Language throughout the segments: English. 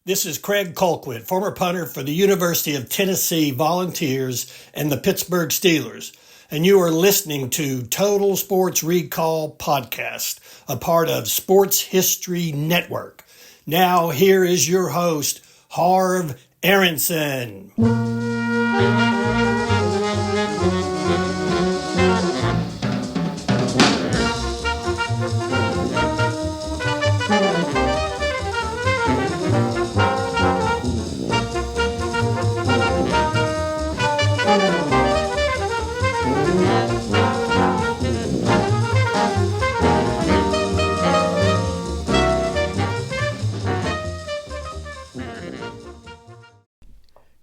This is Craig Colquitt, former punter for the University of Tennessee Volunteers and the Pittsburgh Steelers, and you are listening to Total Sports Recall Podcast, a part of Sports History Network. Now, here is your host, Harv Aronson.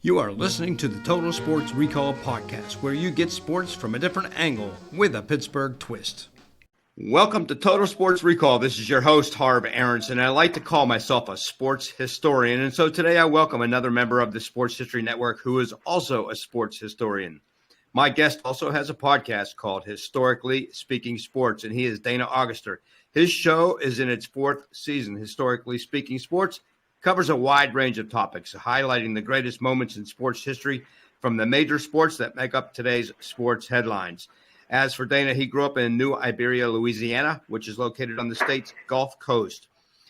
You are listening to the Total Sports Recall Podcast, where you get sports from a different angle with a Pittsburgh twist. Welcome to Total Sports Recall. This is your host, Harv Aronson, and I like to call myself a sports historian. And so today I welcome another member of the Sports History Network who is also a sports historian. My guest also has a podcast called Historically Speaking Sports, and he is Dana Auguster. His show is in its fourth season. Historically Speaking Sports covers a wide range of topics, highlighting the greatest moments in sports history from the major sports that make up today's sports headlines. As for Dana, he grew up in New Iberia, Louisiana, which is located on the state's Gulf Coast.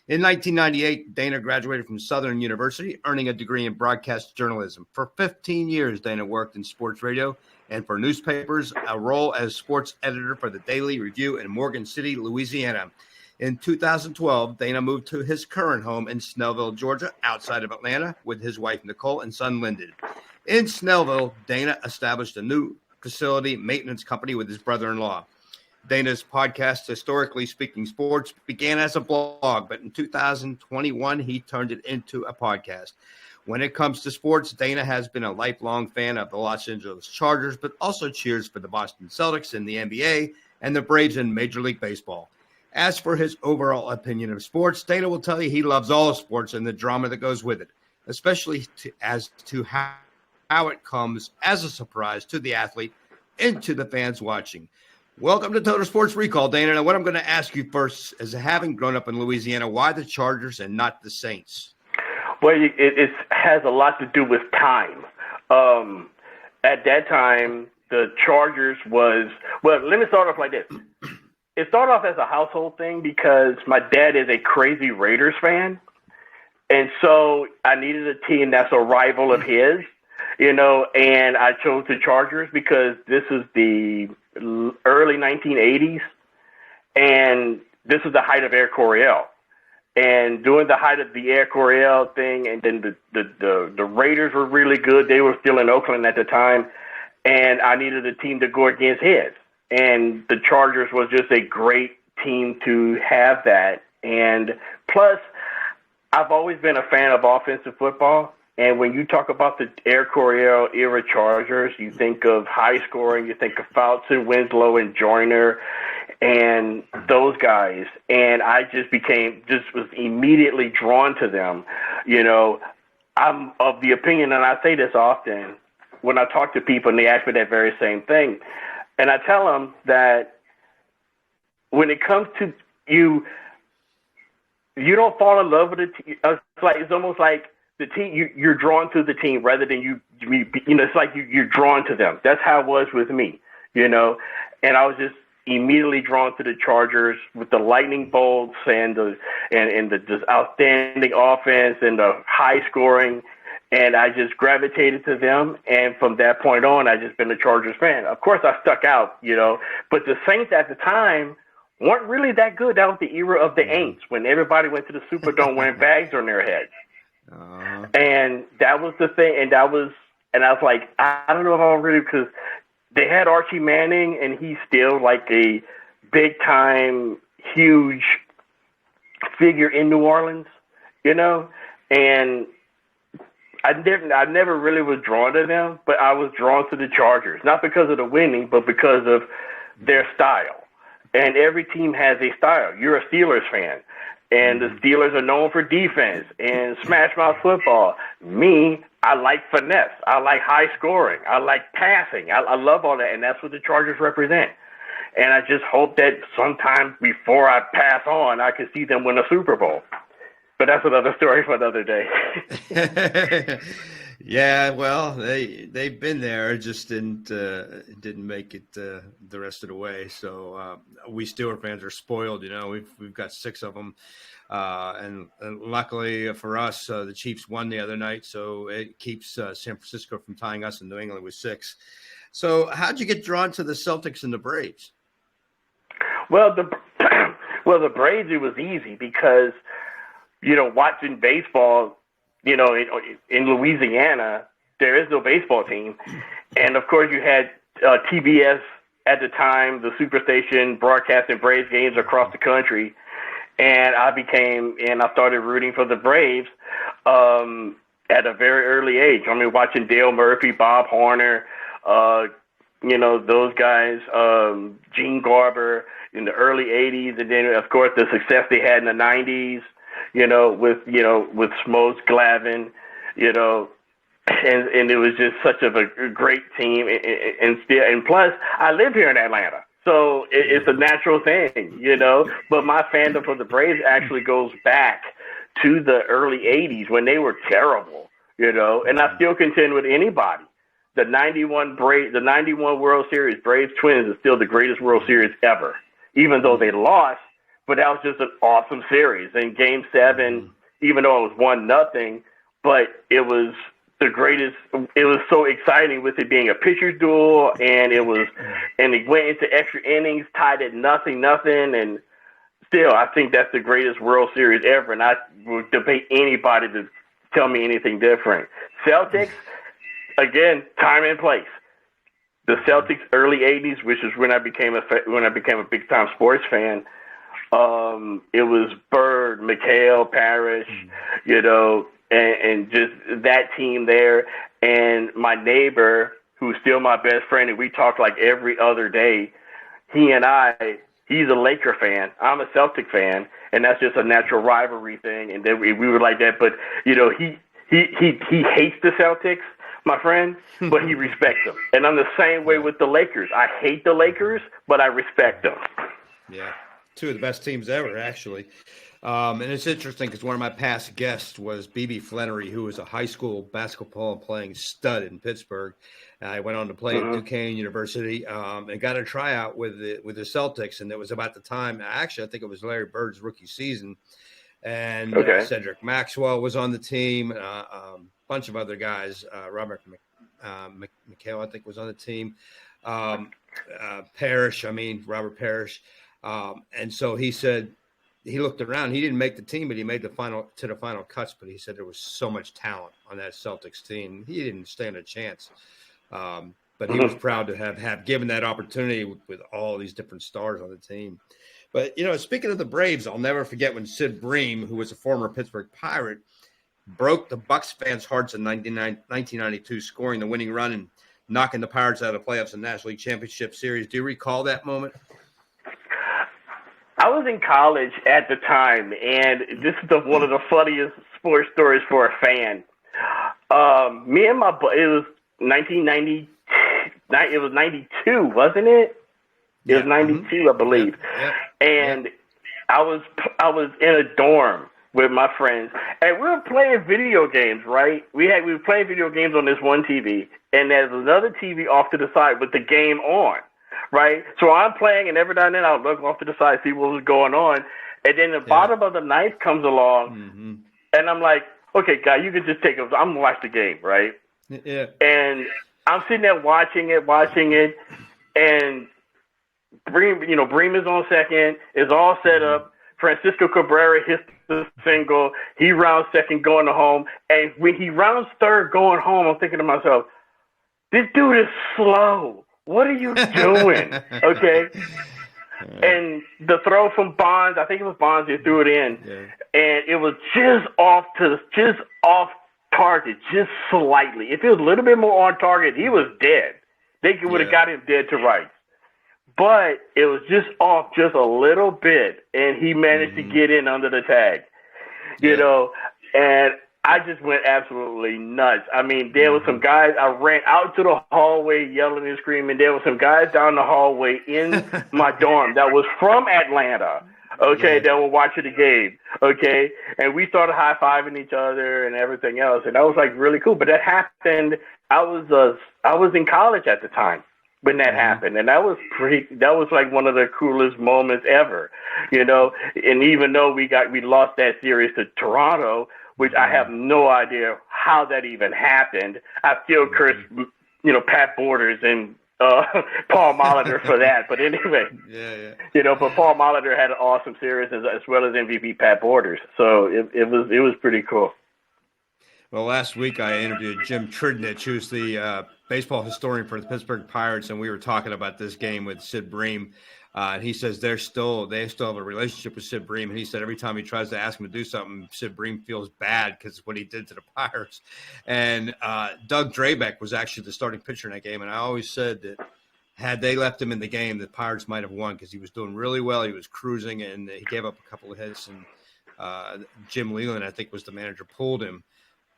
In 1998, Dana graduated from Southern University, earning a degree in broadcast journalism. For 15 years, Dana worked in sports radio and for newspapers, a role as sports editor for the Daily Review in Morgan City, Louisiana. In 2012, Dana moved to his current home in Snellville, Georgia, outside of Atlanta, with his wife, Nicole, and son, Lyndon. In Snellville, Dana established a new facility maintenance company with his brother-in-law. Dana's podcast, Historically Speaking Sports, began as a blog, but in 2021, he turned it into a podcast. When it comes to sports, Dana has been a lifelong fan of the Los Angeles Chargers, but also cheers for the Boston Celtics in the NBA and the Braves in Major League Baseball. As for his overall opinion of sports, Dana will tell you he loves all sports and the drama that goes with it, especially as to how it comes as a surprise to the athlete and to the fans watching. Welcome to Total Sports Recall, Dana. Now, what I'm going to ask you first is, having grown up in Louisiana, why the Chargers and not the Saints? Well, it has a lot to do with time. At that time, the Chargers was – well, let me start off like this. It started off as a household thing because my dad is a crazy Raiders fan. And so I needed a team that's a rival of his, and I chose the Chargers because this is the early 1980s. And this is the height of Air Coryell. And during the height of the Air Coryell thing, and then the Raiders were really good. They were still in Oakland at the time. And I needed a team to go against his. And the Chargers was just a great team to have that. And plus, I've always been a fan of offensive football. And when you talk about the Air Coryell era Chargers, you think of high scoring, you think of Fouts, Winslow, and Joyner, and those guys. And I was immediately drawn to them. I'm of the opinion, and I say this often when I talk to people and they ask me that very same thing. And I tell them that when it comes to you don't fall in love with the team. It's almost like the team. You're drawn to the team rather than it's like you're drawn to them. That's how it was with me, And I was just immediately drawn to the Chargers with the lightning bolts and the just outstanding offense and the high scoring. And I just gravitated to them. And from that point on, I just been a Chargers fan. Of course, I stuck out, But the Saints at the time weren't really that good. That was the era of the Aints when everybody went to the Superdome wearing bags on their heads. And that was the thing. And I was like, I don't know if I'm really, because they had Archie Manning, and he's still like a big-time, huge figure in New Orleans, And I never really was drawn to them, but I was drawn to the Chargers, not because of the winning, but because of their style. And every team has a style. You're a Steelers fan, and the Steelers are known for defense and smash mouth football. Me, I like finesse. I like high scoring. I like passing. I love all that, and that's what the Chargers represent. And I just hope that sometime before I pass on, I can see them win a Super Bowl. But that's another story for another day. Yeah, well, they've been there, just didn't make it the rest of the way. So we Steeler fans are spoiled. We've got 6 of them, and luckily for us, the Chiefs won the other night, so it keeps San Francisco from tying us in New England with 6. So how'd you get drawn to the Celtics and the Braves? Well, the Braves, it was easy because watching baseball. In Louisiana, there is no baseball team. And, of course, you had TBS at the time, the superstation, broadcasting Braves games across the country. And I started rooting for the Braves at a very early age. I mean, watching Dale Murphy, Bob Horner, those guys, Gene Garber in the early 80s. And then, of course, the success they had in the 90s. With Smokes, Glavine, and it was just such a great team, and plus I live here in Atlanta, so it's a natural thing, But my fandom for the Braves actually goes back to the early '80s when they were terrible, And I still contend with anybody. The '91 World Series Braves Twins is still the greatest World Series ever, even though they lost. But that was just an awesome series. And Game 7, even though it was 1-0, but it was the greatest. It was so exciting with it being a pitcher's duel, and it went into extra innings, tied at 0-0. And still, I think that's the greatest World Series ever. And I would debate anybody to tell me anything different. Celtics, again, time and place. The Celtics, early '80s, which is when I became a big time sports fan. It was Bird, McHale, Parrish, and just that team there. And my neighbor, who's still my best friend, and we talk like every other day, he's a Laker fan. I'm a Celtic fan, and that's just a natural rivalry thing. And then we were like that. But, he hates the Celtics, my friend, but he respects them. And I'm the same way with the Lakers. I hate the Lakers, but I respect them. Yeah. 2 of the best teams ever, actually. And it's interesting because one of my past guests was B.B. Flannery, who was a high school basketball playing stud in Pittsburgh. I went on to play at Duquesne University and got a tryout with the Celtics. And it was about the time, actually, I think it was Larry Bird's rookie season. And Cedric Maxwell was on the team, a bunch of other guys. Robert McHale, I think, was on the team. Robert Parrish. And so he said he looked around. He didn't make the team, but he made the final cuts. But he said there was so much talent on that Celtics team. He didn't stand a chance. But he was proud to have given that opportunity with all these different stars on the team. But, speaking of the Braves, I'll never forget when Sid Bream, who was a former Pittsburgh Pirate, broke the Bucs fans' hearts in 1992, scoring the winning run and knocking the Pirates out of the playoffs in the National League Championship Series. Do you recall that moment? I was in college at the time, and this is one of the funniest sports stories for a fan. Me and it was 1990. It was 92, wasn't it? It was 92, I believe. Yeah. And I was in a dorm with my friends, and we were playing video games. Right? We were playing video games on this one TV, and there's another TV off to the side with the game on. Right, so I'm playing, and every now and then I'll look off to the side, see what was going on, and then the bottom of the ninth comes along, and I'm like, "Okay, guy, you can just take it. I'm gonna watch the game, right?" Yeah. And I'm sitting there watching it, and Bream is on second, is all set up. Francisco Cabrera hits the single. He rounds second, going to home, and when he rounds third, going home, I'm thinking to myself, "This dude is slow. What are you doing?" Okay. And the throw from Bonds, I think it was Bonds who threw it in, and it was just off target, just slightly. If it was a little bit more on target, he was dead. They would have got him dead to rights. But it was just off just a little bit, and he managed to get in under the tag. And I just went absolutely nuts. I mean, there were some guys, I ran out to the hallway yelling and screaming. There were some guys down the hallway in my dorm that was from Atlanta. Okay, then we're watching the game. Okay, and we started high fiving each other and everything else, and that was like really cool. But that happened. I was in college at the time when that happened, and that was like one of the coolest moments ever, you know. And even though we lost that series to Toronto, which I have no idea how that even happened, I still curse, you know, Pat Borders and Paul Molitor for that. But anyway, you know, but Paul Molitor had an awesome series as well as MVP Pat Borders, so it was pretty cool. Well, last week I interviewed Jim Tridnich, who's the baseball historian for the Pittsburgh Pirates, and we were talking about this game with Sid Bream. And he says they still have a relationship with Sid Bream. And he said every time he tries to ask him to do something, Sid Bream feels bad because of what he did to the Pirates. And Doug Drabeck was actually the starting pitcher in that game. And I always said that had they left him in the game, the Pirates might have won because he was doing really well. He was cruising, and he gave up a couple of hits. And Jim Leland, I think, was the manager, pulled him.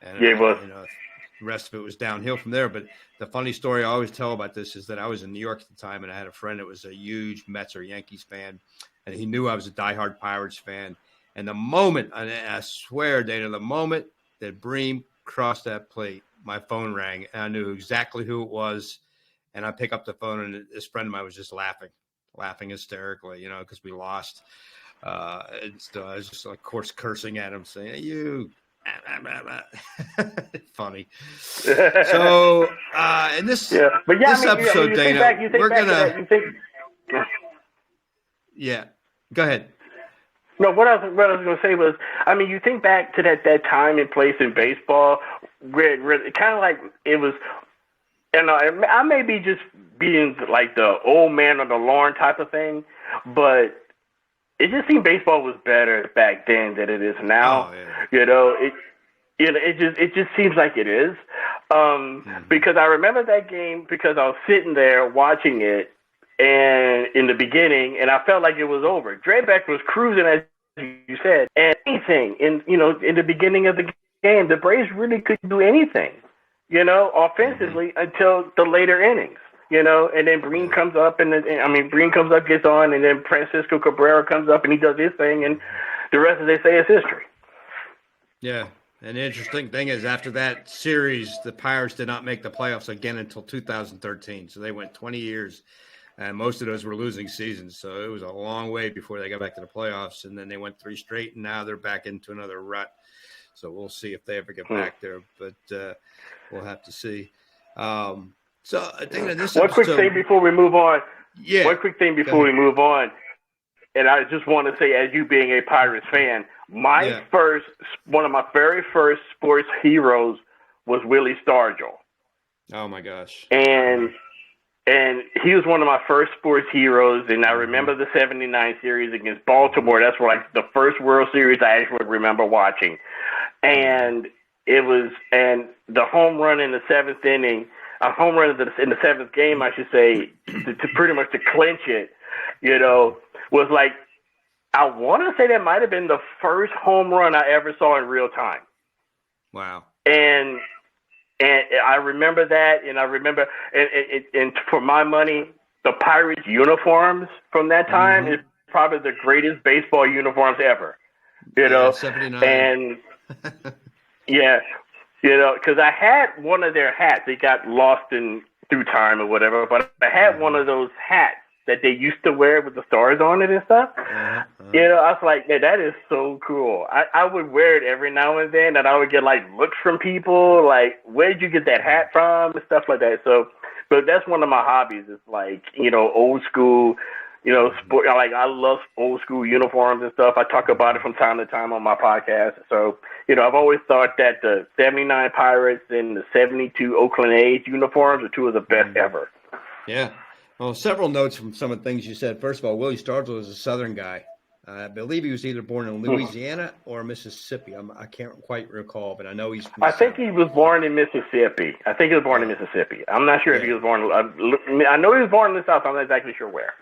And, you know, the rest of it was downhill from there. But the funny story I always tell about this is that I was in New York at the time, and I had a friend that was a huge Mets or Yankees fan, and he knew I was a diehard Pirates fan. And the moment, and I swear, Dana, the moment that Bream crossed that plate, my phone rang, and I knew exactly who it was. And I pick up the phone, and this friend of mine was just laughing hysterically, you know, because we lost. And so I was just, of course, cursing at him, saying, "Hey, you." Funny. So, in this episode, Dana, we're gonna. Yeah, go ahead. No, what I was going to say was, I mean, you think back to that time and place in baseball where kind of like it was. And I may be just being like the old man on the lawn type of thing, but it just seemed baseball was better back then than it is now. Oh, yeah. You know, it just seems like it is. Because I remember that game because I was sitting there watching it, and in the beginning, and I felt like it was over. Drabeck was cruising, as you said, and anything in the beginning of the game, the Braves really couldn't do anything, you know, offensively until the later innings. You know, and then Breen comes up, Breen comes up, gets on, and then Francisco Cabrera comes up and he does his thing, and the rest, as they say, is history. Yeah, and the interesting thing is after that series, the Pirates did not make the playoffs again until 2013. So they went 20 years, and most of those were losing seasons. So it was a long way before they got back to the playoffs, and then they went 3 straight, and now they're back into another rut. So we'll see if they ever get back there, but we'll have to see. So I think that this One quick thing before we move on. Yeah. One quick thing before we move on. And I just want to say, as you being a Pirates fan, one of my very first sports heroes was Willie Stargell. Oh my gosh. And he was one of my first sports heroes. And I remember the '79 series against Baltimore. That's like the first World Series I actually remember watching. And the home run in the 7th inning. A home run in the 7th game, I should say, to pretty much to clinch it, you know, was like, I want to say that might have been the first home run I ever saw in real time. Wow. And I remember that, and I remember, and for my money, the Pirates uniforms from that time is probably the greatest baseball uniforms ever, you know. 79. And yeah. You know, because I had one of their hats. They got lost through time or whatever, but I had one of those hats that they used to wear with the stars on it and stuff. You know, I was like, man, that is so cool. I would wear it every now and then, and I would get, like, looks from people, like, where'd you get that hat from and stuff like that. So, but that's one of my hobbies is, like, you know, old school, you know, sport. Like, I love old school uniforms and stuff. I talk about it from time to time on my podcast. So, you know, I've always thought that the '79 Pirates and the '72 Oakland A's uniforms are two of the best ever. Yeah. Well, several notes from some of the things you said. First of all, Willie Stargell is a Southern guy. I believe he was either born in Louisiana or Mississippi. I can't quite recall, but I know he's from I think he was born in Mississippi. I'm not sure if he was born. I know he was born in the South. I'm not exactly sure where.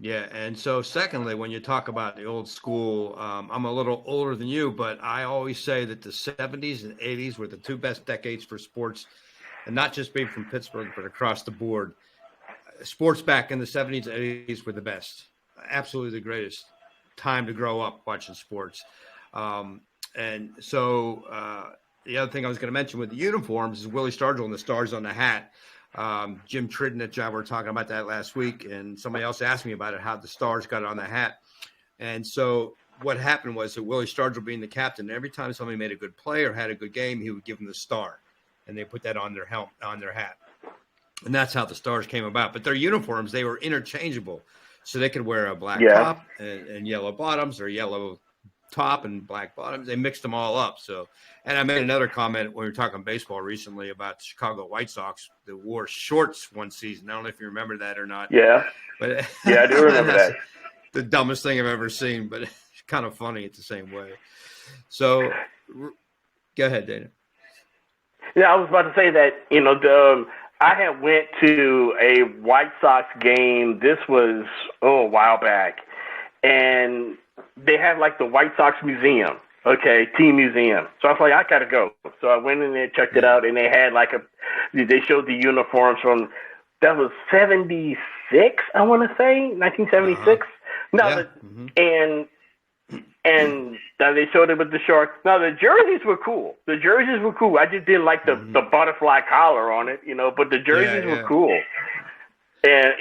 Yeah, and so secondly, when you talk about the old school, I'm a little older than you, but I always say that the 70s and 80s were the 2 best decades for sports, and not just being from Pittsburgh, but across the board. Sports back in the 70s and 80s were the best, absolutely the greatest. time to grow up watching sports. And so the other thing I was going to mention with the uniforms is Willie Stargell and the stars on the hat. Jim Tridnich and I were talking about that last week, and somebody else asked me about it, how the stars got on the hat. And so what happened was that Willie Stargell being the captain, every time somebody made a good play or had a good game, he would give them the star, and they put that on their helmet, on their hat. And that's how the stars came about. But their uniforms, they were interchangeable. So they could wear a black top and yellow bottoms, or yellow top and black bottoms. They mixed them all up. So, and I made another comment when we were talking baseball recently about the Chicago White Sox that wore shorts one season. I don't know if you remember that or not. Yeah. But yeah, I do remember that. The dumbest thing I've ever seen, but it's kind of funny at the same way. So go ahead, Dana. Yeah, I was about to say that, I had went to a White Sox game. This was, a while back. And they had like the White Sox Museum, team museum. So I was like, I got to go. So I went in there, checked it out, and they had they showed the uniforms from, that was 76, I want to say, 1976. And they showed it with the Sharks. Now, the jerseys were cool. I just didn't like the butterfly collar on it, but the jerseys were cool. And,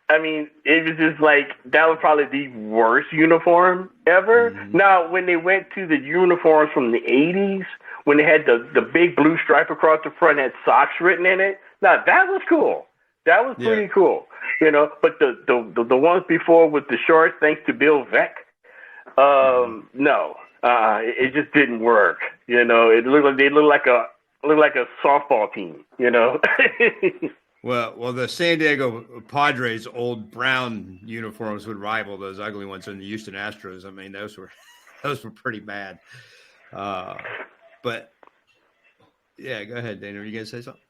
I mean, it was just like, that was probably the worst uniform ever. Mm-hmm. Now, when they went to the uniforms from the 80s, when they had the big blue stripe across the front, had Sox written in it, now that was cool. That was pretty cool. But the ones before with the shorts, thanks to Bill Veeck, no, it just didn't work. It looked like a softball team. Well, the San Diego Padres' old brown uniforms would rival those ugly ones in the Houston Astros. I mean, those were pretty bad. But yeah, go ahead, Dana. Are you gonna say something?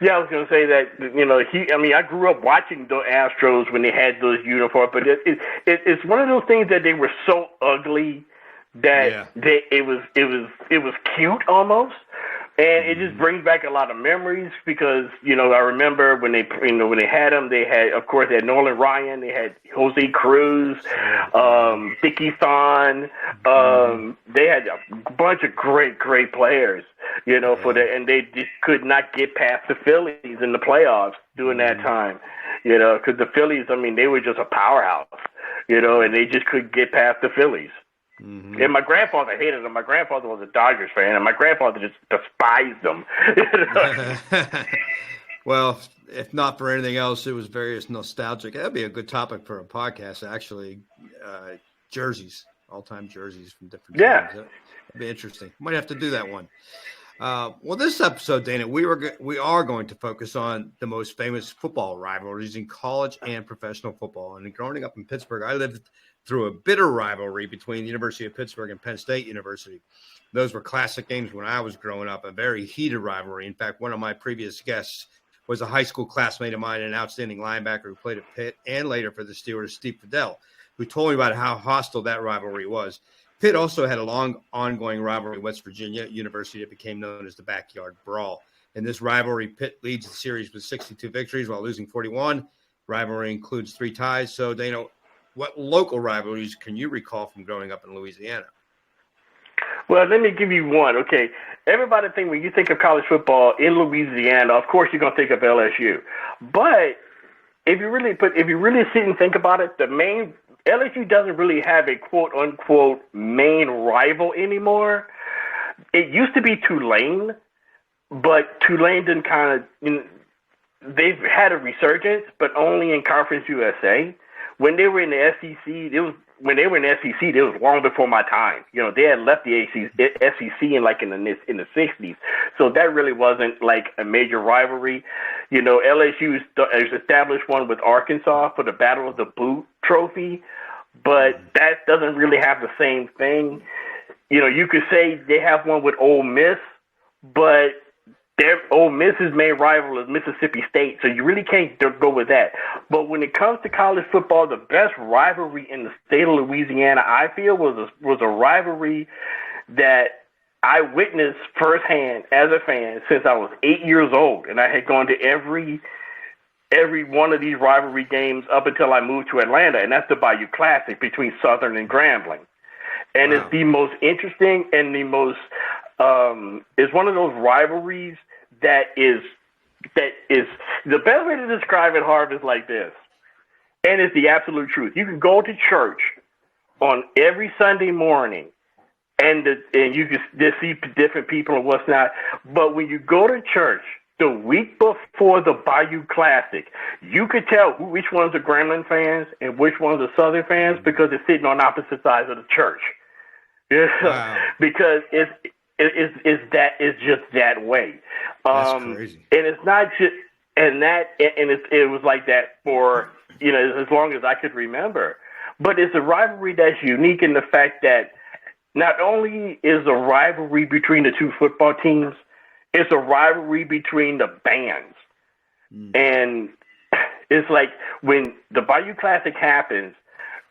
Yeah, I was going to say that, I grew up watching the Astros when they had those uniforms, but it's one of those things that they were so ugly that it was cute almost. And it just brings back a lot of memories because, I remember when they had them, they had Nolan Ryan, they had Jose Cruz, Dickie Thon, they had a bunch of great players, and they just could not get past the Phillies in the playoffs during that time, because the Phillies, they were just a powerhouse, and they just couldn't get past the Phillies. Mm-hmm. And my grandfather hated them. My grandfather was a Dodgers fan, and my grandfather just despised them. Well, if not for anything else, it was very nostalgic. That'd be a good topic for a podcast, actually. Jerseys, all-time jerseys from different teams. That'd be interesting. Might have to do that one. Well, this episode, Dana, we are going to focus on the most famous football rivalries in college and professional football. And growing up in Pittsburgh, I lived through a bitter rivalry between the University of Pittsburgh and Penn State University. Those were classic games when I was growing up, a very heated rivalry. In fact, one of my previous guests was a high school classmate of mine, an outstanding linebacker who played at Pitt and later for the Steelers, Steve Fidel, who told me about how hostile that rivalry was. Pitt also had a long ongoing rivalry with West Virginia University that became known as the Backyard Brawl. In this rivalry, Pitt leads the series with 62 victories while losing 41. Rivalry includes 3 ties. So, Dana, what local rivalries can you recall from growing up in Louisiana? Well, let me give you one. Okay, everybody think when you think of college football in Louisiana, of course you're gonna think of LSU. But if you really sit and think about it, LSU doesn't really have a quote unquote main rival anymore. It used to be Tulane, but Tulane didn't they've had a resurgence, but only in Conference USA. When they were in the SEC, it was long before my time. They had left the SEC in the 60s. So that really wasn't like a major rivalry. LSU has established one with Arkansas for the Battle of the Boot trophy, but that doesn't really have the same thing. You could say they have one with Ole Miss, but Ole Miss's main rival is Mississippi State, so you really can't go with that. But when it comes to college football, the best rivalry in the state of Louisiana, I feel, was a rivalry that I witnessed firsthand as a fan since I was 8 years old, and I had gone to every every one of these rivalry games up until I moved to Atlanta, and that's the Bayou Classic between Southern and Grambling. And It's the most interesting and the most it's one of those rivalries that is the best way to describe it, Harv, is like this. And it's the absolute truth. You can go to church on every Sunday morning and you can just see different people and what's not. But when you go to church the week before the Bayou Classic, you could tell which ones are Gremlin fans and which ones are Southern fans because they're sitting on opposite sides of the church. Yeah, wow. Because it's just that way. That's crazy. And it's not just it was like that for as long as I could remember. But it's a rivalry that's unique in the fact that not only is a rivalry between the two football teams, it's a rivalry between the bands. And it's like when the Bayou Classic happens,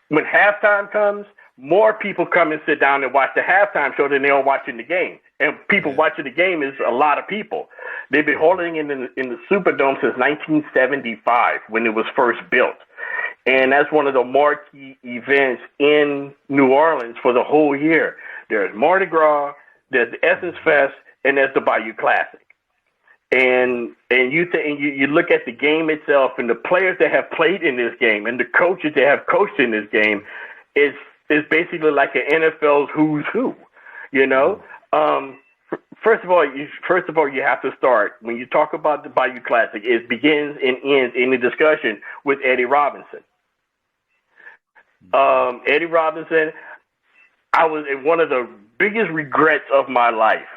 when halftime comes, more people come and sit down and watch the halftime show than they are watching the game. And people watching the game is a lot of people. They've been holding it in the Superdome since 1975 when it was first built. And that's one of the marquee events in New Orleans for the whole year. There's Mardi Gras, there's the Essence Fest, and there's the Bayou Classic. And you look at the game itself and the players that have played in this game and the coaches that have coached in this game, it's basically like an NFL's who's who, First of all, you have to start when you talk about the Bayou Classic. It begins and ends in the discussion with Eddie Robinson. Eddie Robinson, one of the biggest regrets of my life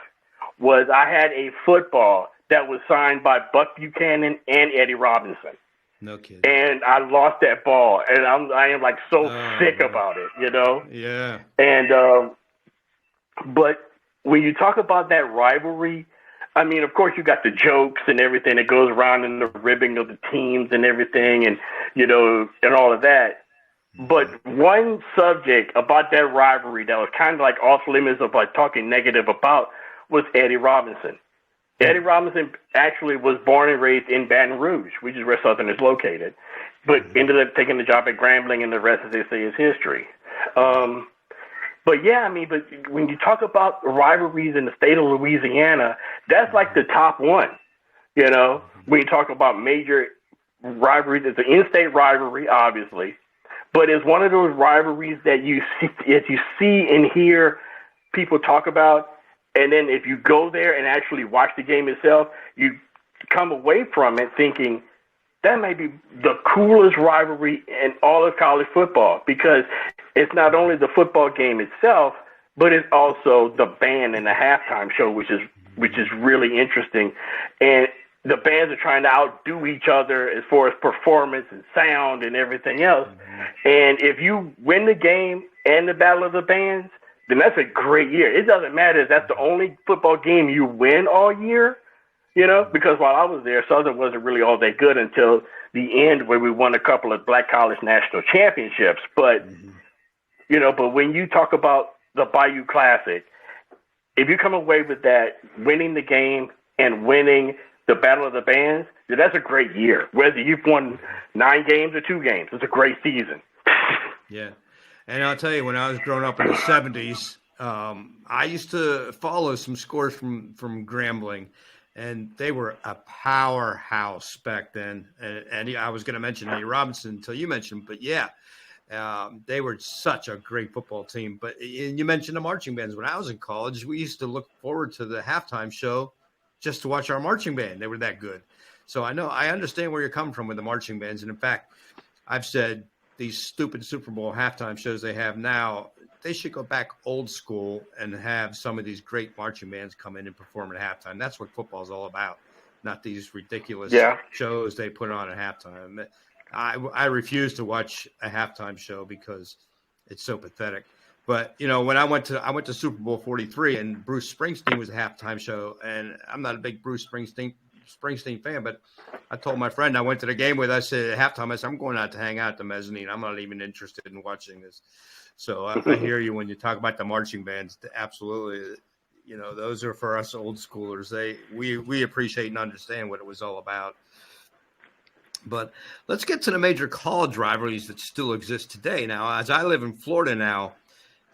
was I had a football that was signed by Buck Buchanan and Eddie Robinson. No kidding. And I lost that ball, and I am like so sick about it, Yeah. And but when you talk about that rivalry, I mean, of course, you got the jokes and everything that goes around in the ribbing of the teams and everything, and and all of that. But one subject about that rivalry that was kind of like off limits of like talking negative about was Eddie Robinson. Eddie Robinson actually was born and raised in Baton Rouge, which is where Southern is located, but ended up taking the job at Grambling, and the rest, as they say, is history. But yeah, I mean, but when you talk about rivalries in the state of Louisiana, that's like the top one, when you talk about major rivalries. It's an in-state rivalry, obviously, but it's one of those rivalries that you see and hear people talk about. And then if you go there and actually watch the game itself, you come away from it thinking that may be the coolest rivalry in all of college football, because it's not only the football game itself, but it's also the band and the halftime show, which is really interesting. And the bands are trying to outdo each other as far as performance and sound and everything else. And if you win the game and the Battle of the Bands, then that's a great year. It doesn't matter if that's the only football game you win all year, because while I was there, Southern wasn't really all that good until the end, where we won a couple of Black College National Championships. But, but when you talk about the Bayou Classic, if you come away with that, winning the game and winning the Battle of the Bands, then that's a great year. Whether you've won 9 games or 2 games, it's a great season. Yeah. And I'll tell you, when I was growing up in the 70s, I used to follow some scores from Grambling, and they were a powerhouse back then. And I was going to mention Eddie Robinson until you mentioned, but yeah, they were such a great football team. But you mentioned the marching bands. When I was in college, we used to look forward to the halftime show just to watch our marching band. They were that good. So I understand where you're coming from with the marching bands. And in fact, I've said, these stupid Super Bowl halftime shows they have now, they should go back old school and have some of these great marching bands come in and perform at halftime. That's what football is all about, not these ridiculous shows they put on at halftime. I refuse to watch a halftime show because it's so pathetic. But, when I went to Super Bowl 43 and Bruce Springsteen was a halftime show, and I'm not a big Bruce Springsteen fan, but I told my friend I went to the game with, I said at halftime, I said, I'm going out to hang out at the mezzanine. I'm not even interested in watching this. So I hear you when you talk about the marching bands. Absolutely. Those are for us old schoolers. We appreciate and understand what it was all about. But let's get to the major college rivalries that still exist today. Now, as I live in Florida now,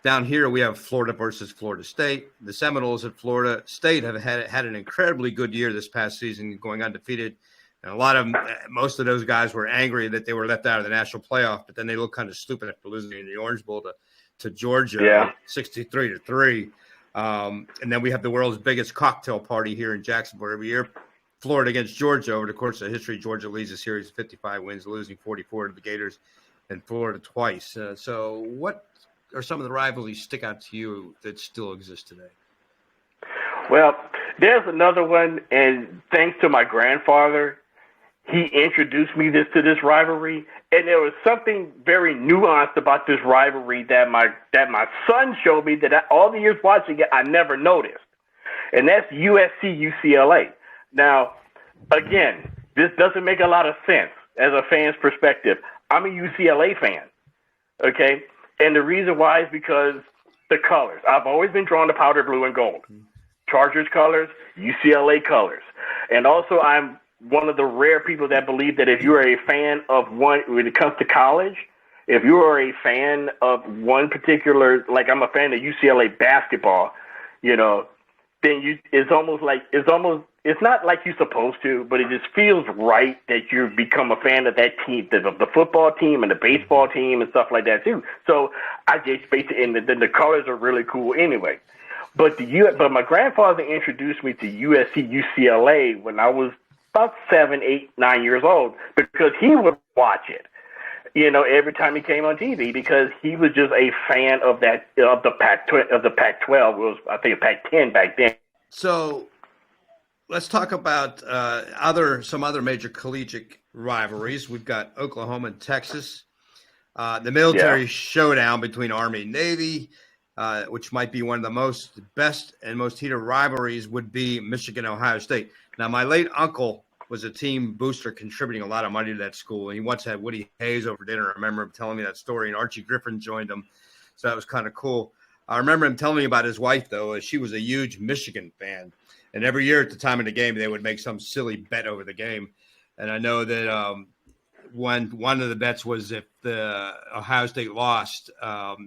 down here we have Florida versus Florida State. The Seminoles at Florida State have had an incredibly good year this past season, going undefeated. And most of those guys were angry that they were left out of the national playoff, but then they look kind of stupid after losing in the Orange Bowl to Georgia, 63-3. And then we have the world's biggest cocktail party here in Jacksonville every year. Florida against Georgia. Over the course of history, Georgia leads the series 55 wins, losing 44 to the Gators, and Florida twice. So what are some of the rivalries stick out to you that still exist today? Well, there's another one, and thanks to my grandfather, he introduced me to this rivalry, and there was something very nuanced about this rivalry that my son showed me that all the years watching it I never noticed, and that's USC-UCLA. Now, again, this doesn't make a lot of sense as a fan's perspective. I'm a UCLA fan, okay? And the reason why is because the colors. I've always been drawn to powder blue and gold. Chargers colors, UCLA colors. And also I'm one of the rare people that believe that if you are a fan of one, when it comes to college, if you are a fan of one particular, like I'm a fan of UCLA basketball, then it's not like you're supposed to, but it just feels right that you become a fan of that team, of the football team and the baseball team and stuff like that too. So I just basically, and then the colors are really cool anyway. But my grandfather introduced me to USC UCLA when I was about 7, 8, 9 years old, because he would watch it, every time he came on TV, because he was just a fan of the Pac-12. It was, I think, Pac-10 back then. So let's talk about some other major collegiate rivalries. We've got Oklahoma and Texas. The military showdown between Army and Navy, which might be one of the best and most heated rivalries, would be Michigan-Ohio State. Now, my late uncle was a team booster, contributing a lot of money to that school. And he once had Woody Hayes over dinner. I remember him telling me that story, and Archie Griffin joined him. So that was kind of cool. I remember him telling me about his wife, though. She was a huge Michigan fan. And every year at the time of the game, they would make some silly bet over the game. And I know that one of the bets was if the Ohio State lost,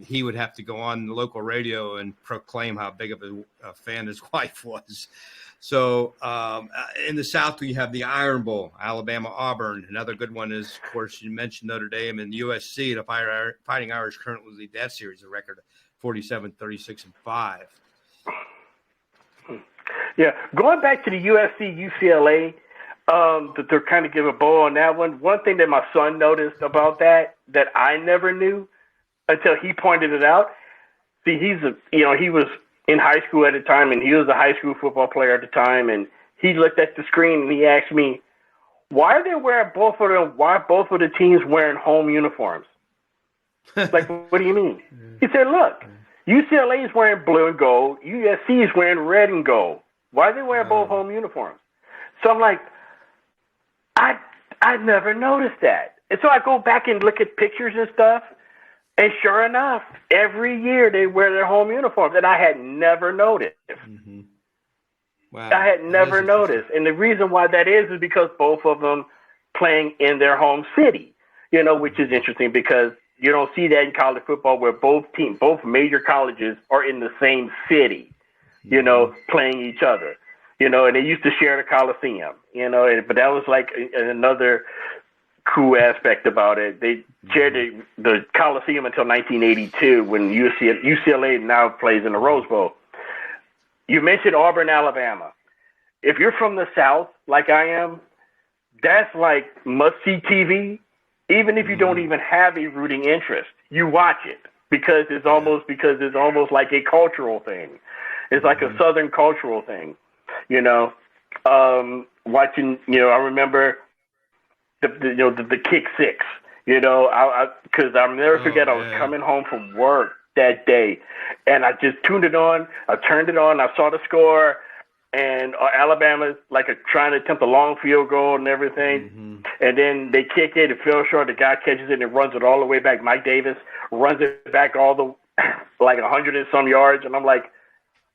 he would have to go on the local radio and proclaim how big of a fan his wife was. So in the South, we have the Iron Bowl, Alabama-Auburn. Another good one is, of course, you mentioned Notre Dame and USC. The Fighting Irish currently lead that series, a record of 47, 36, and 5. Yeah, going back to the USC-UCLA, to kind of give a bow on that one, one thing that my son noticed about that I never knew until he pointed it out. See, he was in high school at the time, and he was a high school football player at the time, and he looked at the screen and he asked me, why are they wearing both of the teams wearing home uniforms? Like, what do you mean? He said, look, UCLA is wearing blue and gold, USC is wearing red and gold. Why are they wearing both home uniforms? So I'm like, I never noticed that. And so I go back and look at pictures and stuff, and sure enough, every year they wear their home uniforms, and I had never noticed. Mm-hmm. Wow. I had never noticed. And the reason why that is because both of them playing in their home city, which is interesting because you don't see that in college football where both major colleges are in the same city, playing each other, and they used to share the Coliseum, but that was like another cool aspect about it. They shared the Coliseum until 1982 when UCLA now plays in the Rose Bowl. You mentioned Auburn, Alabama. If you're from the South, like I am, that's like must-see TV. Even if you don't even have a rooting interest, you watch it because it's almost like a cultural thing. It's like a Southern cultural thing, watching, I remember the kick six, because I'll never forget, I was coming home from work that day and I just tuned it on. I turned it on. I saw the score and Alabama's trying to attempt a long field goal and everything. Mm-hmm. And then they kick it. It fell short. The guy catches it and runs it all the way back. Mike Davis runs it back all the 100 and some yards. And I'm like,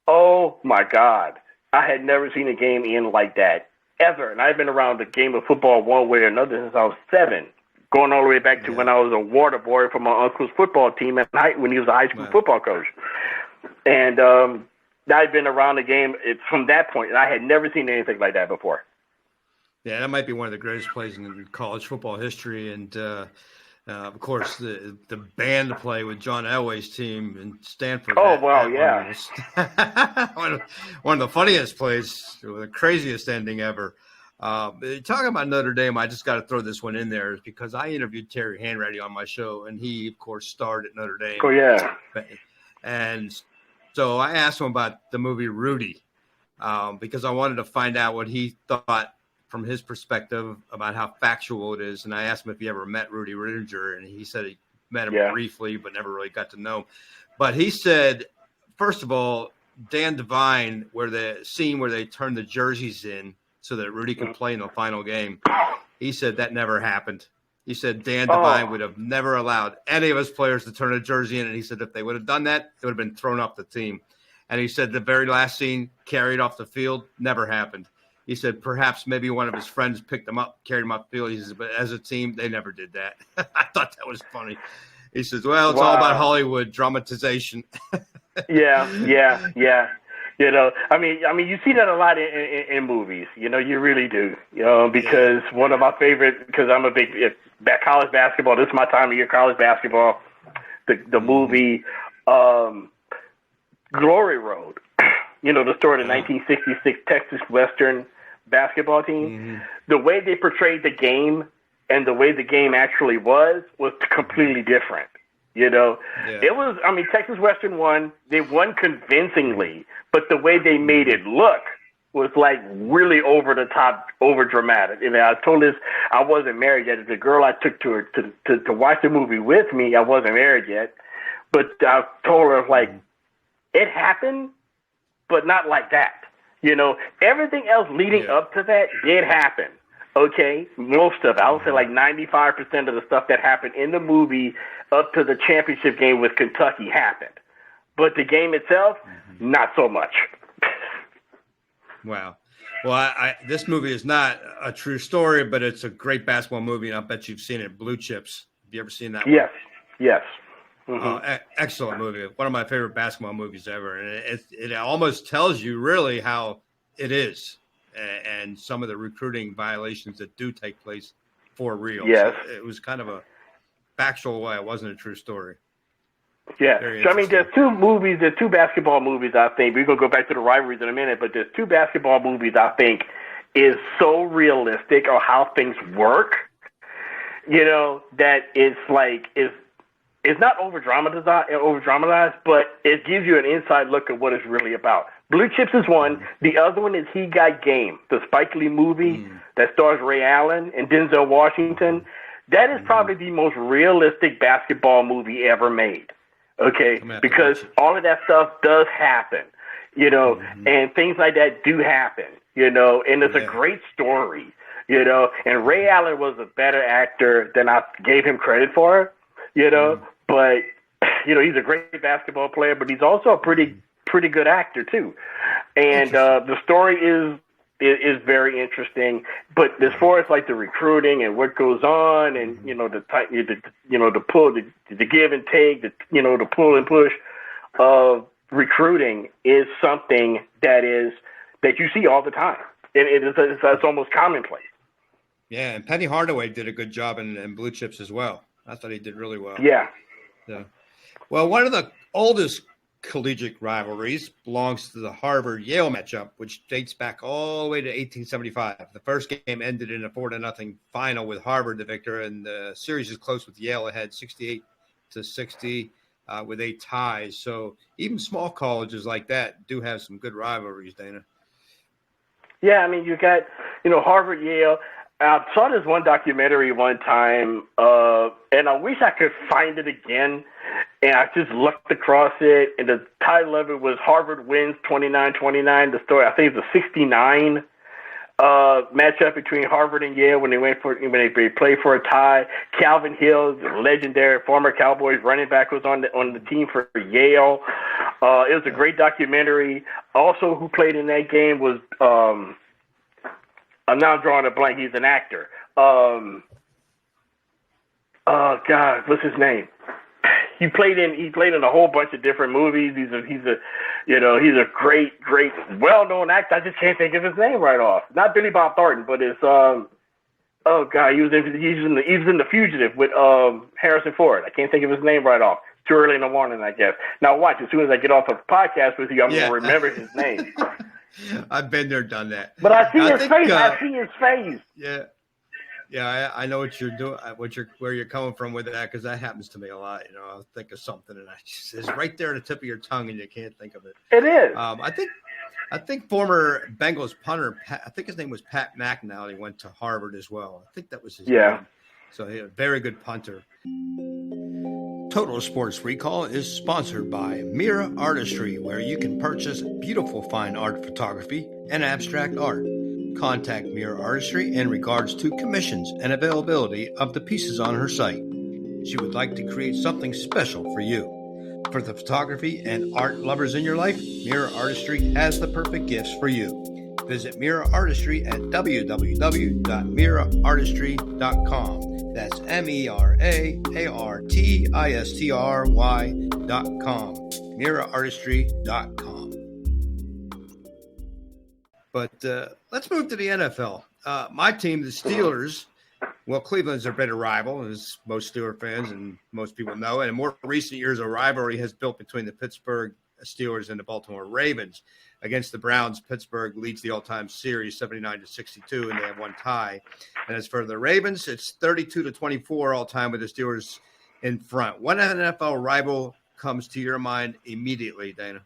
oh my God, I had never seen a game end like that ever. And I've been around the game of football one way or another since I was 7, going all the way back to when I was a water boy for my uncle's football team when he was a high school football coach. And I've been around the game from that point, and I had never seen anything like that before. Yeah, that might be one of the greatest plays in college football history. And, of course, the band play with John Elway's team in Stanford. Oh, wow, yeah. One of the funniest plays, the craziest ending ever. Talking about Notre Dame, I just got to throw this one in there because I interviewed Terry Hanratty on my show, and he, of course, starred at Notre Dame. Oh, yeah. And so I asked him about the movie Rudy because I wanted to find out what he thought from his perspective about how factual it is. And I asked him if he ever met Rudy Ringer, and he said he met him briefly but never really got to know him. But he said, first of all, Dan Devine, where the scene where they turned the jerseys in so that Rudy could play in the final game, he said that never happened. He said Dan Devine would have never allowed any of his players to turn a jersey in, and he said if they would have done that, it would have been thrown off the team. And he said the very last scene, carried off the field, never happened. He said perhaps maybe one of his friends picked him up, carried him off the field. He says, but as a team, they never did that. I thought that was funny. He says, well, it's all about Hollywood dramatization. Yeah. You know, I mean, you see that a lot in movies. You know, you really do. You know, because one of my favorite, because I'm a big college basketball. This is my time of year, college basketball. The movie Glory Road. You know, the story of the 1966 Texas Western basketball team. Mm-hmm. The way they portrayed the game and the way the game actually was completely different. You know, it was, I mean, Texas Western won. They won convincingly, but the way they made it look was like really over the top, over dramatic. And I told this, I wasn't married yet. The girl I took to her to watch the movie with me, I wasn't married yet, but I told her, like, it happened, but not like that. You know, everything else leading up to that did happen. Okay, most of it. I would say like 95% of the stuff that happened in the movie up to the championship game with Kentucky happened. But the game itself, not so much. Wow. Well, this movie is not a true story, but it's a great basketball movie, and I bet you've seen it, Blue Chips. Have you ever seen that one? Yes. Mm-hmm. Excellent movie. One of my favorite basketball movies ever. And it almost tells you really how it is and some of the recruiting violations that do take place for real. Yes. So it was kind of a factual way. It wasn't a true story. Yeah. So, I mean, there's two basketball movies, I think. We're going to go back to the rivalries in a minute, but there's two basketball movies I think is so realistic or how things work, you know, that it's like, it's not over-dramatized, but it gives you an inside look at what it's really about. Blue Chips is one. The other one is He Got Game, the Spike Lee movie that stars Ray Allen and Denzel Washington. That is probably the most realistic basketball movie ever made, okay? Because all of that stuff does happen, you know, and things like that do happen, you know, and it's a great story, you know, and Ray Allen was a better actor than I gave him credit for, you know, but, you know, he's a great basketball player, but he's also a pretty good actor too. And the story is very interesting, but as far as like the recruiting and what goes on and, you know, the pull, the give and take, the pull and push of recruiting is something that you see all the time. It's almost commonplace. Yeah. And Penny Hardaway did a good job in Blue Chips as well. I thought he did really well. Yeah. Well, one of the oldest collegiate rivalries belongs to the Harvard-Yale matchup, which dates back all the way to 1875. The first game ended in a 4-0 final with Harvard the victor, and the series is close with Yale ahead 68-60 with 8 ties. So even small colleges like that do have some good rivalries, Dana. Yeah, I mean, you got, you know, Harvard-Yale. I saw this one documentary one time, and I wish I could find it again. And I just looked across it, and the title of it was Harvard wins 29-29. The story, I think it was a 69 matchup between Harvard and Yale when they played for a tie. Calvin Hill, the legendary former Cowboys running back, was on the team for Yale. It was a great documentary. Also, who played in that game was I'm now drawing a blank. He's an actor. Oh God, what's his name? He played in a whole bunch of different movies. He's a great, well-known actor. I just can't think of his name right off. Not Billy Bob Thornton, but it's oh God, he was in The Fugitive with Harrison Ford. I can't think of his name right off. It's too early in the morning, I guess. Now watch, as soon as I get off of the podcast with you, I'm gonna remember his name. I've been there, done that. But I see his face. I see his face. Yeah. Yeah, I know what you're doing, where you're coming from with that, because that happens to me a lot. You know, I'll think of something and it's right there at the tip of your tongue and you can't think of it. It is. I think former Bengals punter, I think his name was Pat McNally, went to Harvard as well. I think that was his name. So he a very good punter. Total Sports Recall is sponsored by Mira Artistry, where you can purchase beautiful fine art photography and abstract art. Contact Mira Artistry in regards to commissions and availability of the pieces on her site. She would like to create something special for you. For the photography and art lovers in your life, Mira Artistry has the perfect gifts for you. Visit Mira Artistry at www.miraartistry.com. That's MERAARTISTRY.com. MiraArtistry.com. But let's move to the NFL. My team, the Steelers, well, Cleveland's a bitter rival, as most Steeler fans and most people know. And in more recent years, a rivalry has built between the Pittsburgh Steelers and the Baltimore Ravens. Against the Browns, Pittsburgh leads the all-time series 79-62, and they have one tie. And as for the Ravens, it's 32-24 all-time with the Steelers in front. What NFL rival comes to your mind immediately, Dana?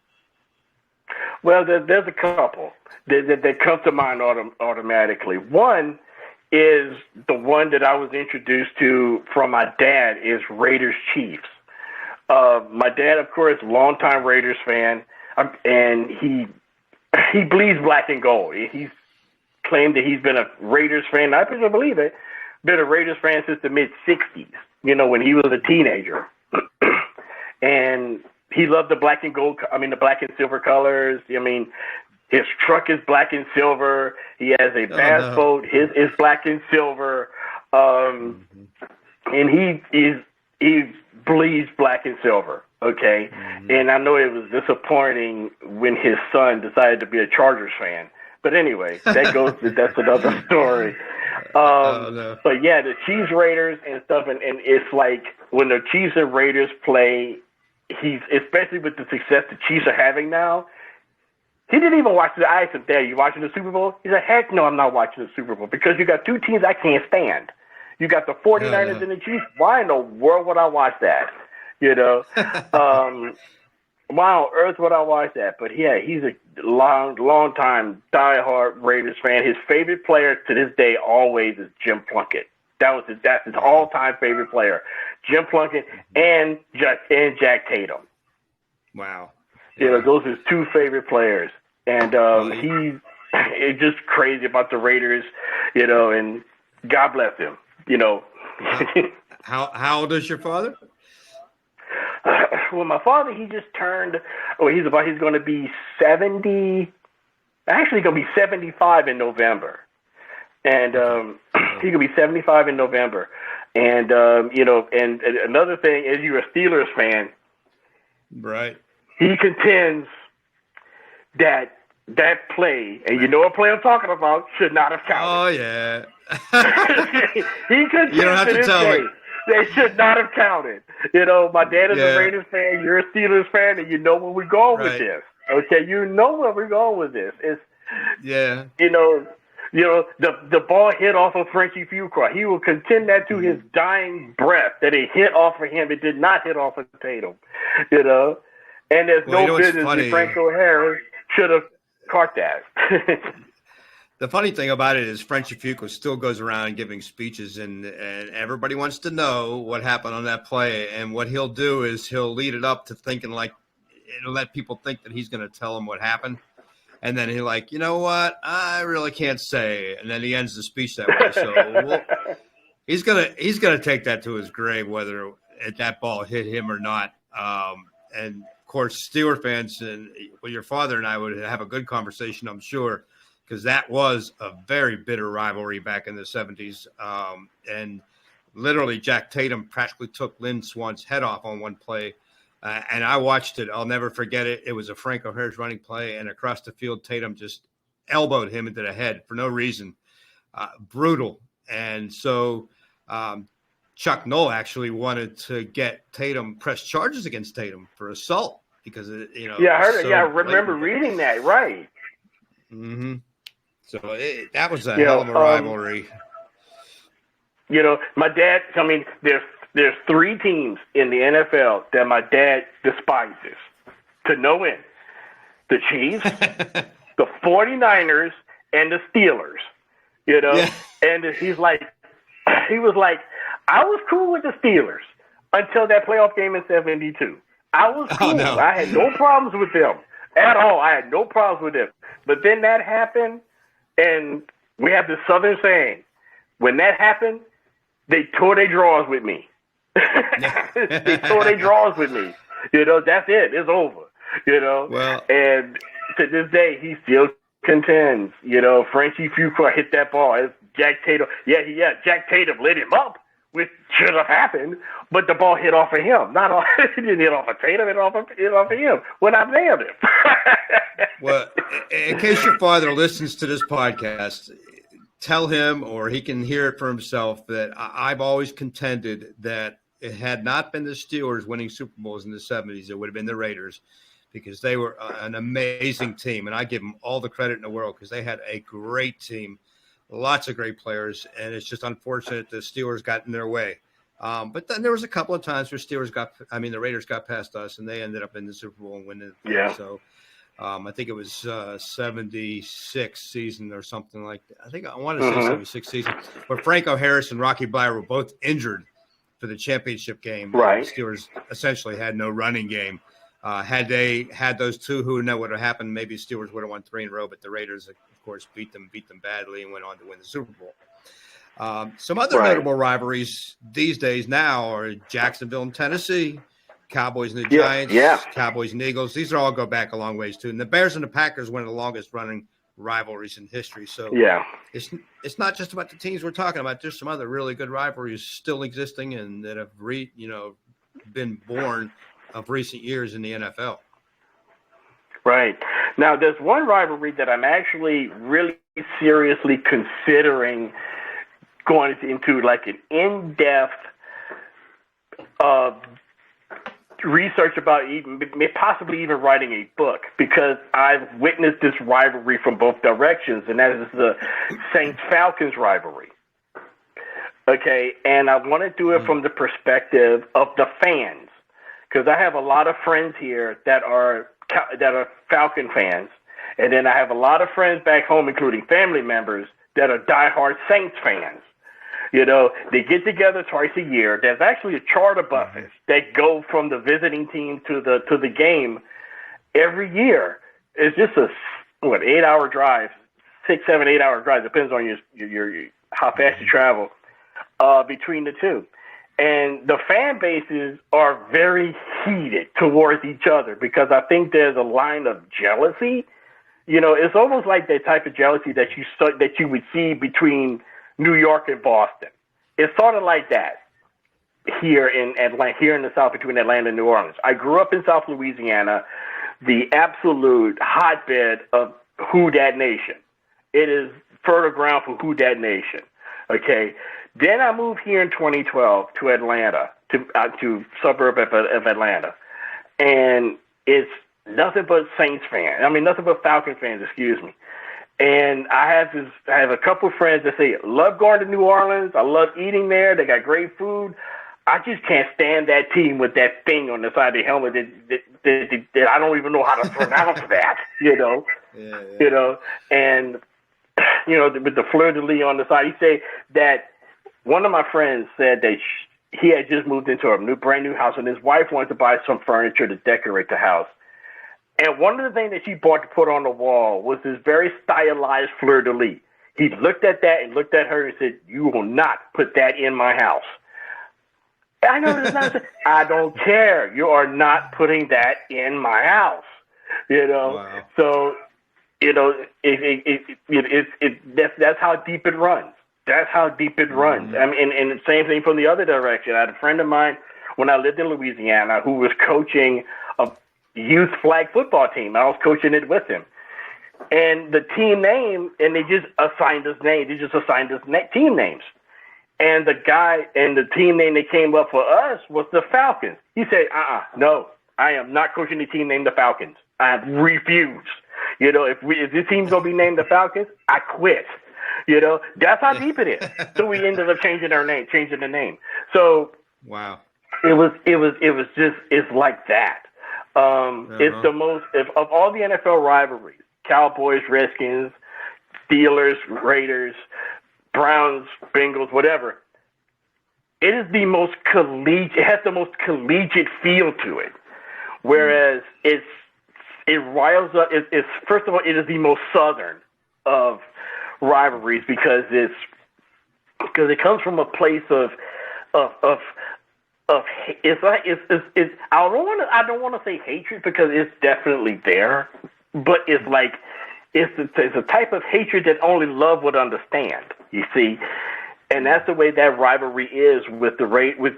Well, there's a couple that come to mind automatically. One is the one that I was introduced to from my dad is Raiders Chiefs. My dad, of course, longtime Raiders fan, and he bleeds black and gold. He's claimed that he's been a Raiders fan. I really believe it. Been a Raiders fan since the mid-'60s. You know, when he was a teenager, and he loved the black and silver colors. I mean, his truck is black and silver. He has a bass boat. His is black and silver. And he bleeds black and silver. Okay. Mm-hmm. And I know it was disappointing when his son decided to be a Chargers fan. But anyway, that's another story. But yeah, the Chiefs, Raiders and stuff. And it's like when the Chiefs and Raiders play, especially with the success the Chiefs are having now, he didn't even watch I asked him, Dad, you watching the Super Bowl? He said, heck no, I'm not watching the Super Bowl because you got two teams I can't stand. You got the 49ers and the Chiefs. Why in the world would I watch that? You know? Why on earth would I watch that? But yeah, he's a long time diehard Raiders fan. His favorite player to this day always is Jim Plunkett. That's his all-time favorite player, Jim Plunkett and Jack Tatum. Wow. Yeah. You know, those are his two favorite players. And he's just crazy about the Raiders, you know, and God bless him, you know. How old is your father? Well, my father, he just turned, he's going to be 70, actually going to be 75 in November. And he could be 75 in November. And, you know, and another thing is you're a Steelers fan. Right. He contends that play, and you know what play I'm talking about, should not have counted. Oh, yeah. He contends you don't have to tell me. They should not have counted. You know, my dad is a Raiders fan, you're a Steelers fan, and you know where we're going with this. Okay, you know where we're going with this. It's, you know, the ball hit off of Frenchie Fuqua. He will contend that to his dying breath that it hit off of him. It did not hit off of Tatum, you know. And there's no business that Franco Harris should have caught that. The funny thing about it is Frenchie Fuqua still goes around giving speeches, and everybody wants to know what happened on that play. And what he'll do is he'll lead it up to thinking like it'll let people think that he's going to tell them what happened. And then he's like, you know what? I really can't say. And then he ends the speech that way. So he's gonna take that to his grave, whether that ball hit him or not. And of course, Steeler fans and your father and I would have a good conversation, I'm sure, because that was a very bitter rivalry back in the 70s. And literally, Jack Tatum practically took Lynn Swann's head off on one play. And I watched it. I'll never forget it. It was a Franco Harris running play, and across the field, Tatum just elbowed him into the head for no reason. Brutal. And so Chuck Noll actually wanted to get Tatum, press charges against Tatum for assault because, Yeah, I heard it. Yeah, I remember reading that. Right. Mm-hmm. So that was a hell of a rivalry. My dad, there's 3 teams in the NFL that my dad despises to no end. The Chiefs, the 49ers, and the Steelers. Yeah. And he was like, I was cool with the Steelers until that playoff game in 72. I was cool. Oh, no. I had no problems with them at all. I had no problems with them. But then that happened, and we have this Southern saying, when that happened, they tore their drawers with me. They tore their drawers with me. That's it. It's over. Well, and to this day, he still contends. Frenchie Fuqua hit that ball. It's Jack Tatum. Yeah, Jack Tatum lit him up, which should have happened, but the ball hit off of him. It didn't hit off of Tatum. It hit off of him when I nailed him. well, in case your father listens to this podcast, tell him, or he can hear it for himself, that I've always contended that it had not been the Steelers winning Super Bowls in the 70s, it would have been the Raiders, because they were an amazing team. And I give them all the credit in the world because they had a great team, lots of great players. And it's just unfortunate the Steelers got in their way. But then there was a couple of times where the Raiders got past us and they ended up in the Super Bowl and winning. Yeah. So I think it was 76 season or something like that. I want to say 76 season, where Franco Harris and Rocky Bleier were both injured for the championship game. Right. The Steelers essentially had no running game. Had they had those two, who would know what would have happened? Maybe the Steelers would have won 3 in a row, but the Raiders, of course, beat them badly and went on to win the Super Bowl. Some other notable rivalries these days now are Jacksonville and Tennessee, Cowboys and the Giants, Cowboys and Eagles. These all go back a long ways too. And the Bears and the Packers, one of the longest running rivalries in history. So it's not just about the teams we're talking about. There's some other really good rivalries still existing and that have been born of recent years in the NFL. Right. Now, there's one rivalry that I'm actually really seriously considering going into like an in-depth research about, possibly even writing a book, because I've witnessed this rivalry from both directions, and that is the Saints-Falcons rivalry. Okay, and I want to do it from the perspective of the fans, because I have a lot of friends here that are Falcon fans, and then I have a lot of friends back home, including family members, that are diehard Saints fans. They get together twice a year. There's actually a charter buses that go from the visiting team to the game every year. It's just a 8-hour drive, 6, 7, 8-hour drive, depends on your how fast you travel between the two. And the fan bases are very heated towards each other because I think there's a line of jealousy. It's almost like that type of jealousy that you would see between New York and Boston. It's sort of like that here in Atlanta, here in the South, between Atlanta and New Orleans. I grew up in South Louisiana, the absolute hotbed of Who Dat Nation. It is fertile ground for Who Dat Nation. Okay. Then I moved here in 2012 to Atlanta, to suburb of Atlanta, and it's nothing but Saints fans. Nothing but Falcon fans. Excuse me. And I have a couple of friends that say, love going to New Orleans. I love eating there. They got great food. I just can't stand that team with that thing on the side of the helmet that I don't even know how to pronounce that, and, with the fleur-de-lis on the side. He said that one of my friends said that he had just moved into a brand new house and his wife wanted to buy some furniture to decorate the house. And one of the things that she bought to put on the wall was this very stylized fleur-de-lis. He looked at that and looked at her and said, "You will not put that in my house." I know it's not. I don't care. You are not putting that in my house. Wow. So That's how deep it runs. That's how deep it runs. I mean, and the same thing from the other direction. I had a friend of mine when I lived in Louisiana who was coaching a youth flag football team. I was coaching it with him. And the team name, and they just assigned us names. They just assigned us team names. And the guy and the team name they came up for us was the Falcons. He said, no, I am not coaching the team named the Falcons. I refuse. If this team's going to be named the Falcons, I quit. That's how deep it is. So we ended up changing the name. So wow. It's like that. It's the most, of all the NFL rivalries, Cowboys, Redskins, Steelers, Raiders, Browns, Bengals, whatever. It is the most collegiate. It has the most collegiate feel to it. Whereas it riles up. It's first of all, it is the most southern of rivalries because it comes from a place of it's I don't want to say hatred because it's definitely there, but it's like it's a type of hatred that only love would understand. You see, and that's the way that rivalry is with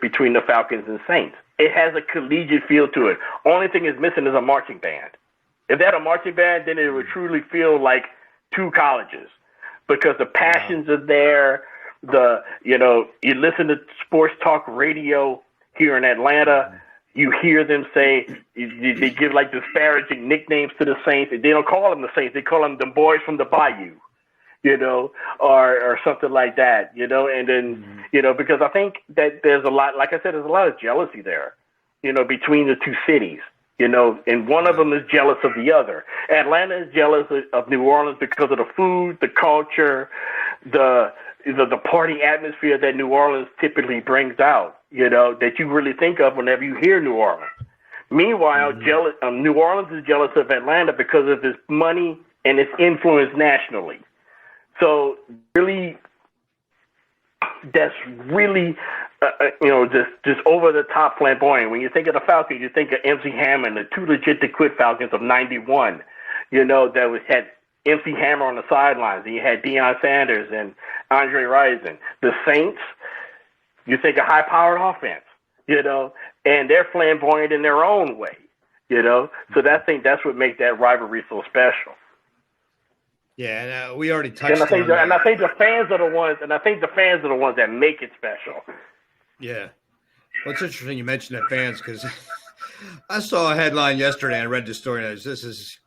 between the Falcons and Saints. It has a collegiate feel to it. Only thing is missing is a marching band. If they had a marching band, then it would truly feel like two colleges because the passions are there. You listen to sports talk radio here in Atlanta. You hear them say they give like disparaging nicknames to the Saints. They don't call them the Saints. They call them the boys from the Bayou, or something like that, And then because I think that there's a lot, like I said, there's a lot of jealousy there, between the two cities. And one of them is jealous of the other. Atlanta is jealous of New Orleans because of the food, the culture, the party atmosphere that New Orleans typically brings out, that you really think of whenever you hear New Orleans. Meanwhile, New Orleans is jealous of Atlanta because of its money and its influence nationally. So really, that's really, just over the top flamboyant. When you think of the Falcons, you think of MC Hammer and the two legit to quit Falcons of '91. That had MC Hammer on the sidelines, and you had Deion Sanders and Andre Rison. The Saints, you think of high-powered offense, and they're flamboyant in their own way, So that's what makes that rivalry so special. Yeah, and we already touched on that. And I think the fans are the ones. And I think the fans are the ones that make it special. Yeah, well, it's interesting you mentioned that fans because I saw a headline yesterday and I read the story. And this is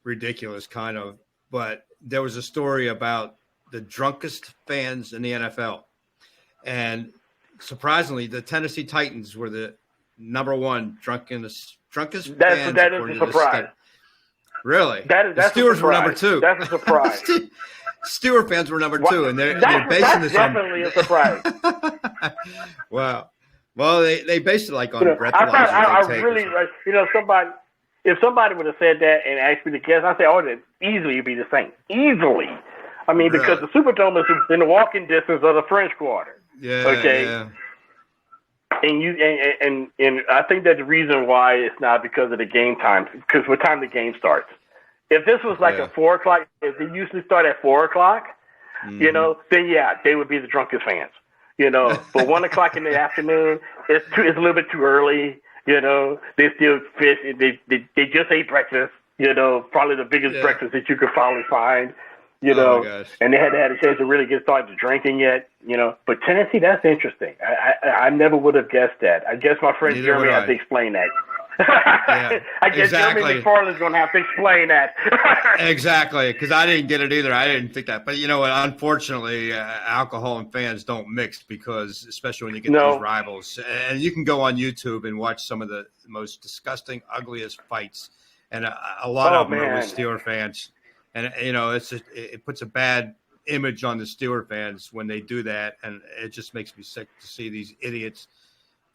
ridiculous, kind of. But there was a story about the drunkest fans in the NFL, and surprisingly, the Tennessee Titans were the number one drunkest fans. That is a surprise. Really? That's the Steelers were number 2. That's a surprise. Steelers fans were number 2, and they're basing this on. That's definitely a surprise. Wow. Well, they based it like on breathalyzers. I really, if somebody would have said that and asked me to guess, I'd say, it'd easily be the Saints. Easily. I mean, really? Because the Superdome is in the walking distance of the French Quarter. Yeah. Okay. Yeah. And I think that the reason why it's not because of the game time, because what time the game starts. If this was like at 4 o'clock, if they usually start at 4 o'clock, then they would be the drunkest fans. But 1 o'clock in the afternoon, it's a little bit too early. They still fish. They just ate breakfast. Probably the biggest breakfast that you could probably find. And they hadn't had a chance to really get started to drinking yet. But Tennessee, that's interesting. I never would have guessed that. I guess my friend Jeremy has to explain that. Yeah, I guess exactly. Jeremy McFarland's going to have to explain that. Exactly, because I didn't get it either. I didn't think that. But you know what? Unfortunately, alcohol and fans don't mix because, especially when you get these rivals. And you can go on YouTube and watch some of the most disgusting, ugliest fights. And a lot of them are with Steeler fans. And, it puts a bad image on the Steeler fans when they do that. And it just makes me sick to see these idiots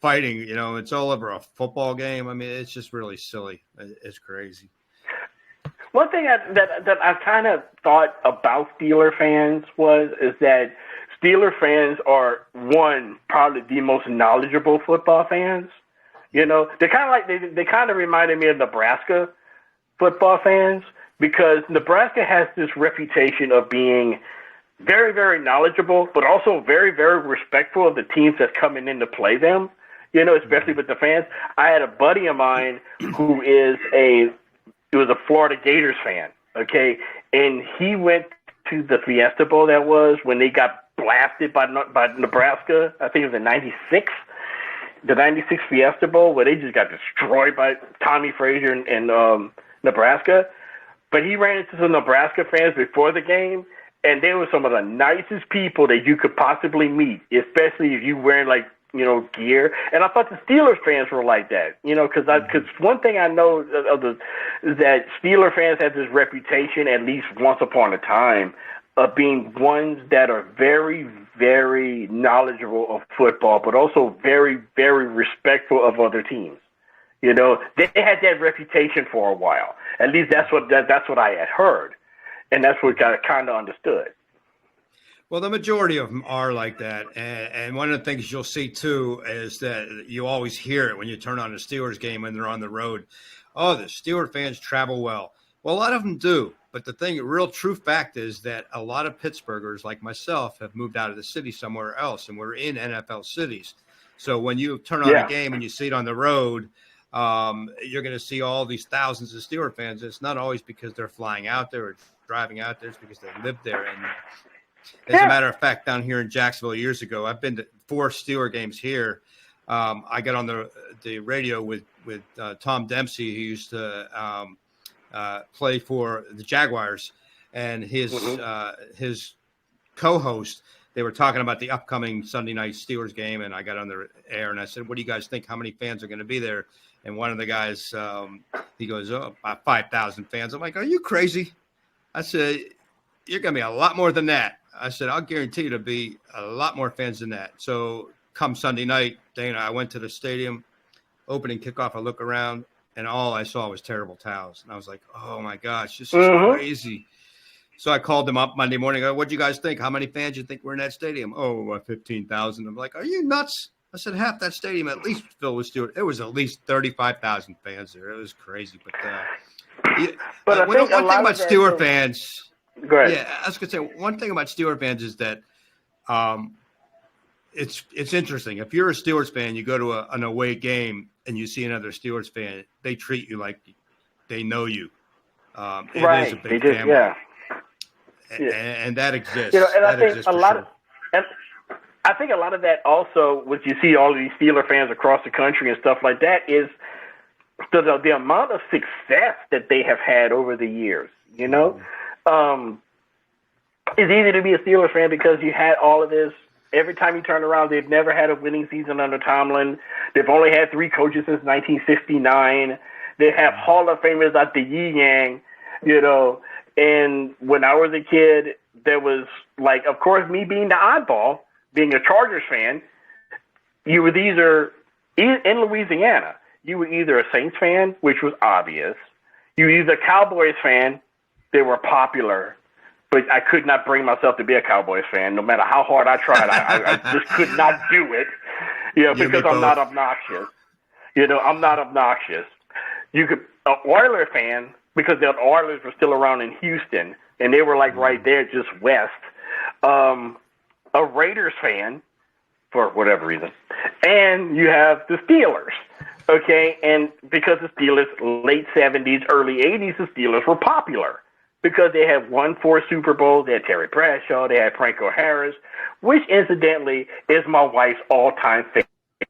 fighting. It's all over a football game. I mean, it's just really silly. It's crazy. One thing that I kind of thought about Steeler fans is that Steeler fans are, probably the most knowledgeable football fans. They're kind of like they kind of reminded me of Nebraska football fans. because Nebraska has this reputation of being very, very knowledgeable, but also very, very respectful of the teams that's coming in to play them, especially with the fans. I had a buddy of mine who was a Florida Gators fan, okay? And he went to the Fiesta Bowl that was when they got blasted by Nebraska. I think it was in 96. The 96 Fiesta Bowl where they just got destroyed by Tommy Frazier and Nebraska. But he ran into some Nebraska fans before the game, and they were some of the nicest people that you could possibly meet, especially if you wearing gear. And I thought the Steelers fans were like that, because one thing I know is that Steeler fans have this reputation, at least once upon a time, of being ones that are very, very knowledgeable of football, but also very, very respectful of other teams. They had that reputation for a while. At least that's what I had heard, and that's what I kind of understood. Well, the majority of them are like that, and one of the things you'll see too is that you always hear it when you turn on a Steelers game when they're on the road. Oh, the Steelers fans travel well. Well, a lot of them do. But the real true fact is that a lot of Pittsburghers like myself have moved out of the city somewhere else, and we're in NFL cities. So when you turn on a game and you see it on the road, you're going to see all these thousands of Steelers fans. It's not always because they're flying out there or driving out there. It's because they live there. And as a matter of fact, down here in Jacksonville years ago, I've been to 4 Steelers games here. I got on the radio with Tom Dempsey, who used to play for the Jaguars, and his co-host. They were talking about the upcoming Sunday night Steelers game, and I got on the air and I said, "What do you guys think? How many fans are going to be there?" And one of the guys, he goes, "Oh, about 5,000 fans." I'm like, "Are you crazy?" I said, "You're going to be a lot more than that." I said, "I'll guarantee you to be a lot more fans than that." So come Sunday night, Dana, I went to the stadium, opening kickoff. I look around, and all I saw was terrible towels. And I was like, "Oh, my gosh, this is crazy." So I called them up Monday morning. What do you guys think? How many fans do you think were in that stadium? Oh, 15,000. I'm like, "Are you nuts?" I said, half that stadium at least filled with Steelers. It was at least 35,000 fans there. It was crazy. But one thing about Steelers fans. Go ahead. Yeah, I was going to say, one thing about Steelers fans is that it's interesting. If you're a Steelers fan, you go to an away game and you see another Steelers fan, they treat you like they know you. It is a big family. Yeah. And that exists. And I think I think a lot of that also, what you see all of these Steeler fans across the country and stuff like that, is the amount of success that they have had over the years. It's easy to be a Steeler fan because you had all of this. Every time you turn around, they've never had a winning season under Tomlin. They've only had 3 coaches since 1959. They have Hall of Famers at the Yi-Yang, And when I was a kid, there was, of course, me being the oddball, being a Chargers fan, you were either, in Louisiana, you were either a Saints fan, which was obvious. You were either a Cowboys fan. They were popular. But I could not bring myself to be a Cowboys fan, no matter how hard I tried. I just could not do it, because I'm not obnoxious. I'm not obnoxious. You could an Oilers fan, because the Oilers were still around in Houston, and they were right there, just west. A Raiders fan, for whatever reason, and you have the Steelers. Okay, and because the Steelers, late 70s, early 80s, the Steelers were popular. Because they had won 4 Super Bowls, they had Terry Bradshaw, they had Franco Harris, which incidentally is my wife's all-time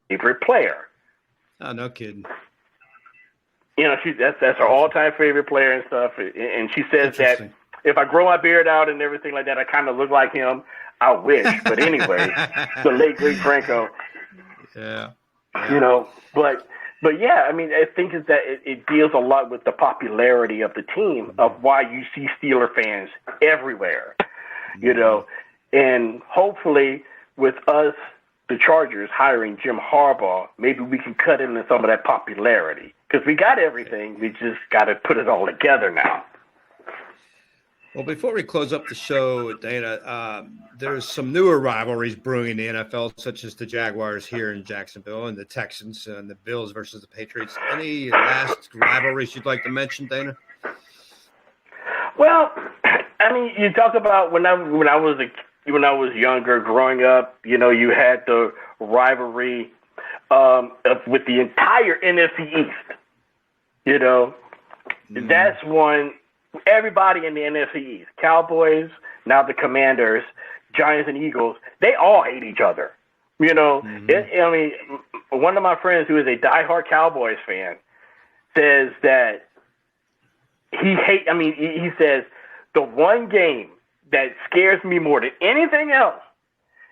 favorite player. Oh, no kidding. That's her all-time favorite player and stuff. And she says that if I grow my beard out and everything like that, I kind of look like him. I wish, but anyway, the late great Franco. Yeah. But yeah, I mean, I think is that it deals a lot with the popularity of the team, of why you see Steeler fans everywhere, and hopefully with us, the Chargers, hiring Jim Harbaugh, maybe we can cut into some of that popularity, because we got everything. We just got to put it all together now. Well, before we close up the show, Dana, there's some newer rivalries brewing in the NFL, such as the Jaguars here in Jacksonville and the Texans and the Bills versus the Patriots. Any last rivalries you'd like to mention, Dana? Well, I mean, you talk about when I was younger, growing up. You had the rivalry with the entire NFC East. That's one. Everybody in the NFC East, Cowboys, now the Commanders, Giants, and Eagles, they all hate each other. One of my friends who is a diehard Cowboys fan says that he says the one game that scares me more than anything else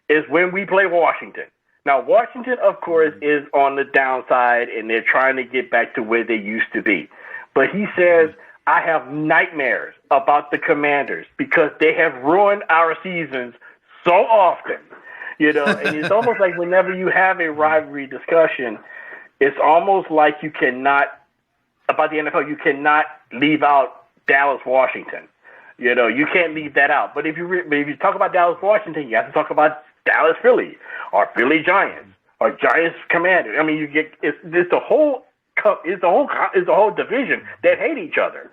is when we play Washington. Now, Washington, of course, is on the downside, and they're trying to get back to where they used to be. But he says, I have nightmares about the Commanders because they have ruined our seasons so often. And it's almost like whenever you have a rivalry discussion, it's almost like you cannot, about the NFL, you cannot leave out Dallas, Washington. You can't leave that out. But if you talk about Dallas, Washington, you have to talk about Dallas, Philly, or Philly Giants, or Giants Commanders. I mean, it's the whole division that hate each other.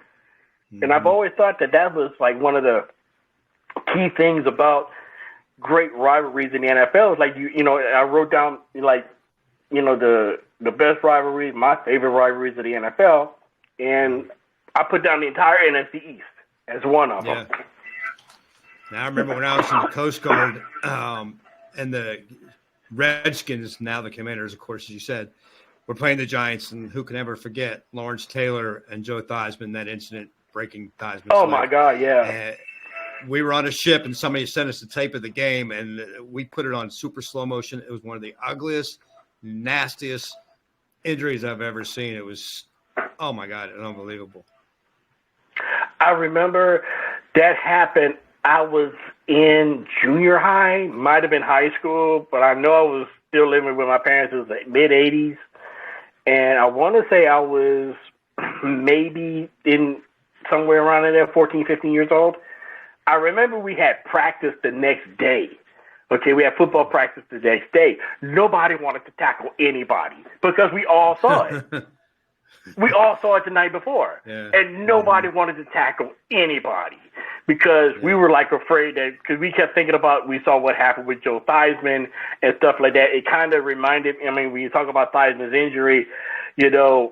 Mm-hmm. And I've always thought that was like one of the key things about great rivalries in the NFL. Is like I wrote down the best rivalries, my favorite rivalries of the NFL, and I put down the entire NFC East as one of them. Now, I remember when I was in the Coast Guard, and the Redskins, now the Commanders, of course, as you said, were playing the Giants, and who can ever forget Lawrence Taylor and Joe Theismann, that incident breaking Theismann's leg. My God, yeah. And we were on a ship, and somebody sent us the tape of the game, and we put it on super slow motion. It was one of the ugliest, nastiest injuries I've ever seen. It was, oh, my God, unbelievable. I remember that happened. I was in junior high, might have been high school, but I know I was still living with my parents. It was like mid-'80s. And I want to say I was maybe in somewhere around in there, 14, 15 years old. I remember we had practice the next day. Okay, we had football practice the next day. Nobody wanted to tackle anybody because we all saw it. We all saw it the night before. Yeah. And nobody wanted to tackle anybody because we were like afraid that, because we kept thinking about, we saw what happened with Joe Theismann and stuff like that. It kind of reminded, when you talk about Theismann's injury, the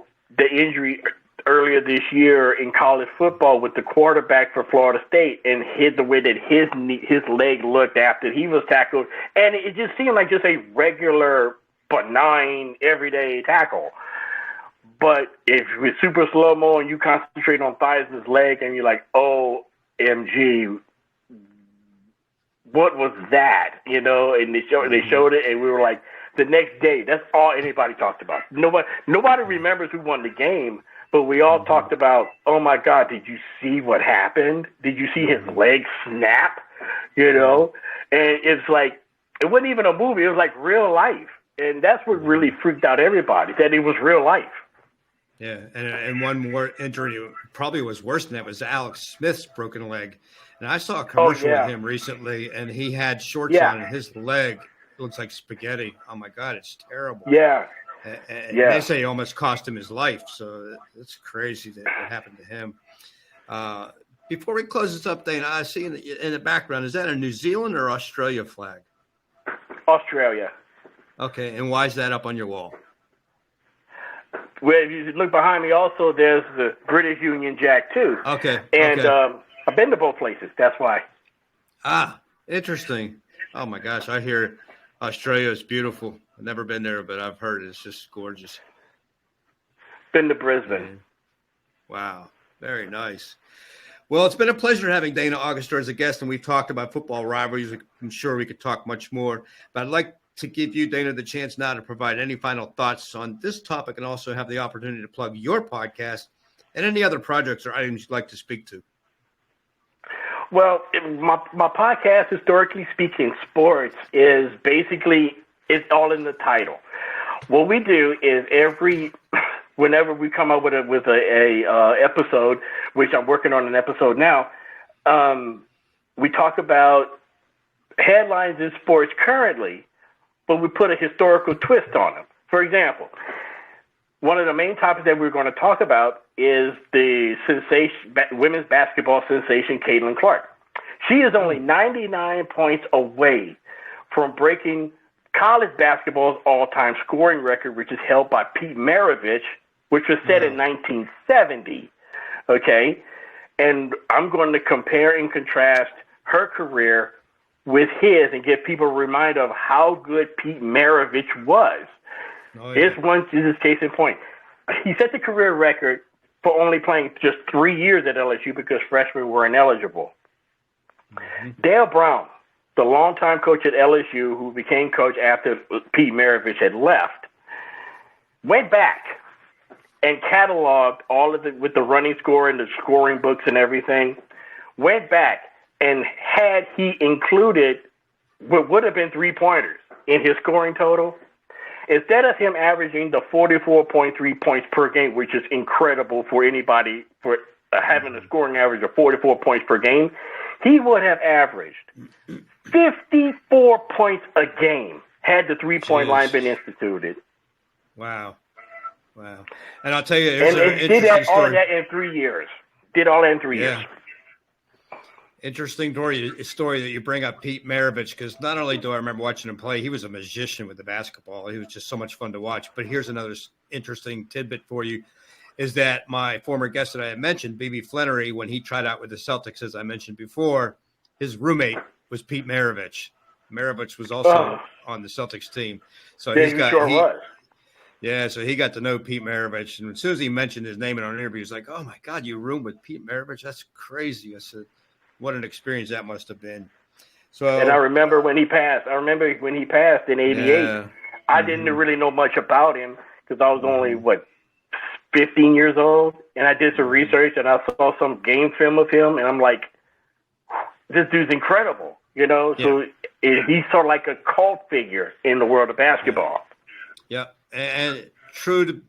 injury earlier this year in college football with the quarterback for Florida State, and the way that his leg looked after he was tackled. And it just seemed like just a regular, benign, everyday tackle. But if it's super slow-mo and you concentrate on Theismann's leg and you're like, OMG, what was that? And they showed it, and we were like, the next day, that's all anybody talked about. Nobody remembers who won the game, but we all talked about, oh, my God, did you see what happened? Did you see his leg snap? And it's like, it wasn't even a movie. It was like real life. And that's what really freaked out everybody, that it was real life. Yeah, and one more injury probably was worse than that was Alex Smith's broken leg. And I saw a commercial with him recently, and he had shorts on, and his leg looks like spaghetti. Oh, my God, it's terrible. Yeah. And they say it almost cost him his life, so it's crazy that it happened to him. Before we close this up, Dana, I see in the background, is that a New Zealand or Australia flag? Australia. Okay, and why is that up on your wall? Well, if you look behind me also, there's the British Union Jack, too. Okay. And I've been to both places. That's why. Ah, interesting. Oh, my gosh. I hear Australia is beautiful. I've never been there, but I've heard it's just gorgeous. Been to Brisbane. Wow. Very nice. Well, it's been a pleasure having Dana Auguster as a guest, and we've talked about football rivalries. I'm sure we could talk much more, but I'd like to give you, Dana, the chance now to provide any final thoughts on this topic and also have the opportunity to plug your podcast and any other projects or items you'd like to speak to. Well, my podcast, Historically Speaking Sports, is basically, it's all in the title. What we do is whenever we come up with a episode, which I'm working on an episode now, we talk about headlines in sports currently, but we put a historical twist on them. For example, one of the main topics that we're going to talk about is the women's basketball sensation, Caitlin Clark. She is only 99 points away from breaking college basketball's all-time scoring record, which is held by Pete Maravich, which was set in 1970. Okay? And I'm going to compare and contrast her career with his and give people a reminder of how good Pete Maravich was. Oh, yeah. This is case in point. He set the career record for only playing just 3 years at LSU because freshmen were ineligible. Mm-hmm. Dale Brown, the longtime coach at LSU, who became coach after Pete Maravich had left, went back and cataloged all of it with the running score and the scoring books and everything, went back and had he included what would have been 3-pointers in his scoring total, instead of him averaging the 44.3 points per game, which is incredible for anybody for having a scoring average of 44 points per game, he would have averaged 54 points a game had the 3-point line been instituted. Wow. And I'll tell you, and did all that in 3 years. Did all that in 3 years. Interesting story that you bring up Pete Maravich, because not only do I remember watching him play, he was a magician with the basketball. He was just so much fun to watch. But here's another interesting tidbit for you, is that my former guest that I had mentioned, B.B. Flannery, when he tried out with the Celtics, as I mentioned before, his roommate was Pete Maravich. Maravich was also on the Celtics team. So was. Yeah, so he got to know Pete Maravich. And as soon as he mentioned his name in an interview, he was like, oh, my God, you roomed with Pete Maravich? That's crazy. I said, what an experience that must have been. So, and I remember when he passed. In '88. Yeah. I didn't really know much about him because I was only 15 years old, and I did some research and I saw some game film of him, and I'm like, this dude's incredible, you know. Yeah. So he's sort of like a cult figure in the world of basketball. Yeah, and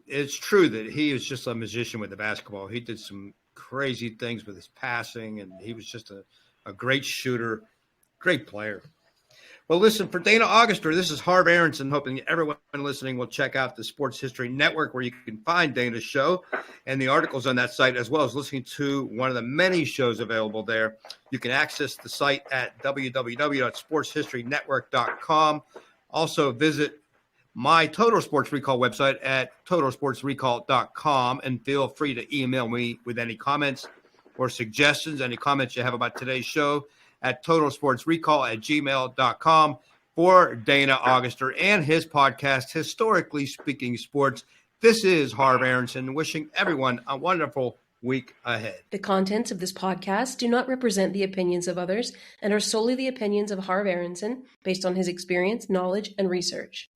it's true that he is just a magician with the basketball. He did some crazy things with his passing, and he was just a great shooter, great player. Well, listen, for Dana Auguster, this is Harv Aronson, hoping everyone listening will check out the Sports History Network, where you can find Dana's show and the articles on that site, as well as listening to one of the many shows available there. You can access the site at www.sportshistorynetwork.com. Also visit my Total Sports Recall website at totalsportsrecall.com, and feel free to email me with any comments or suggestions, any comments you have about today's show at totalsportsrecall@gmail.com. For Dana Auguster and his podcast, Historically Speaking Sports, this is Harv Aronson wishing everyone a wonderful week ahead. The contents of this podcast do not represent the opinions of others and are solely the opinions of Harv Aronson based on his experience, knowledge, and research.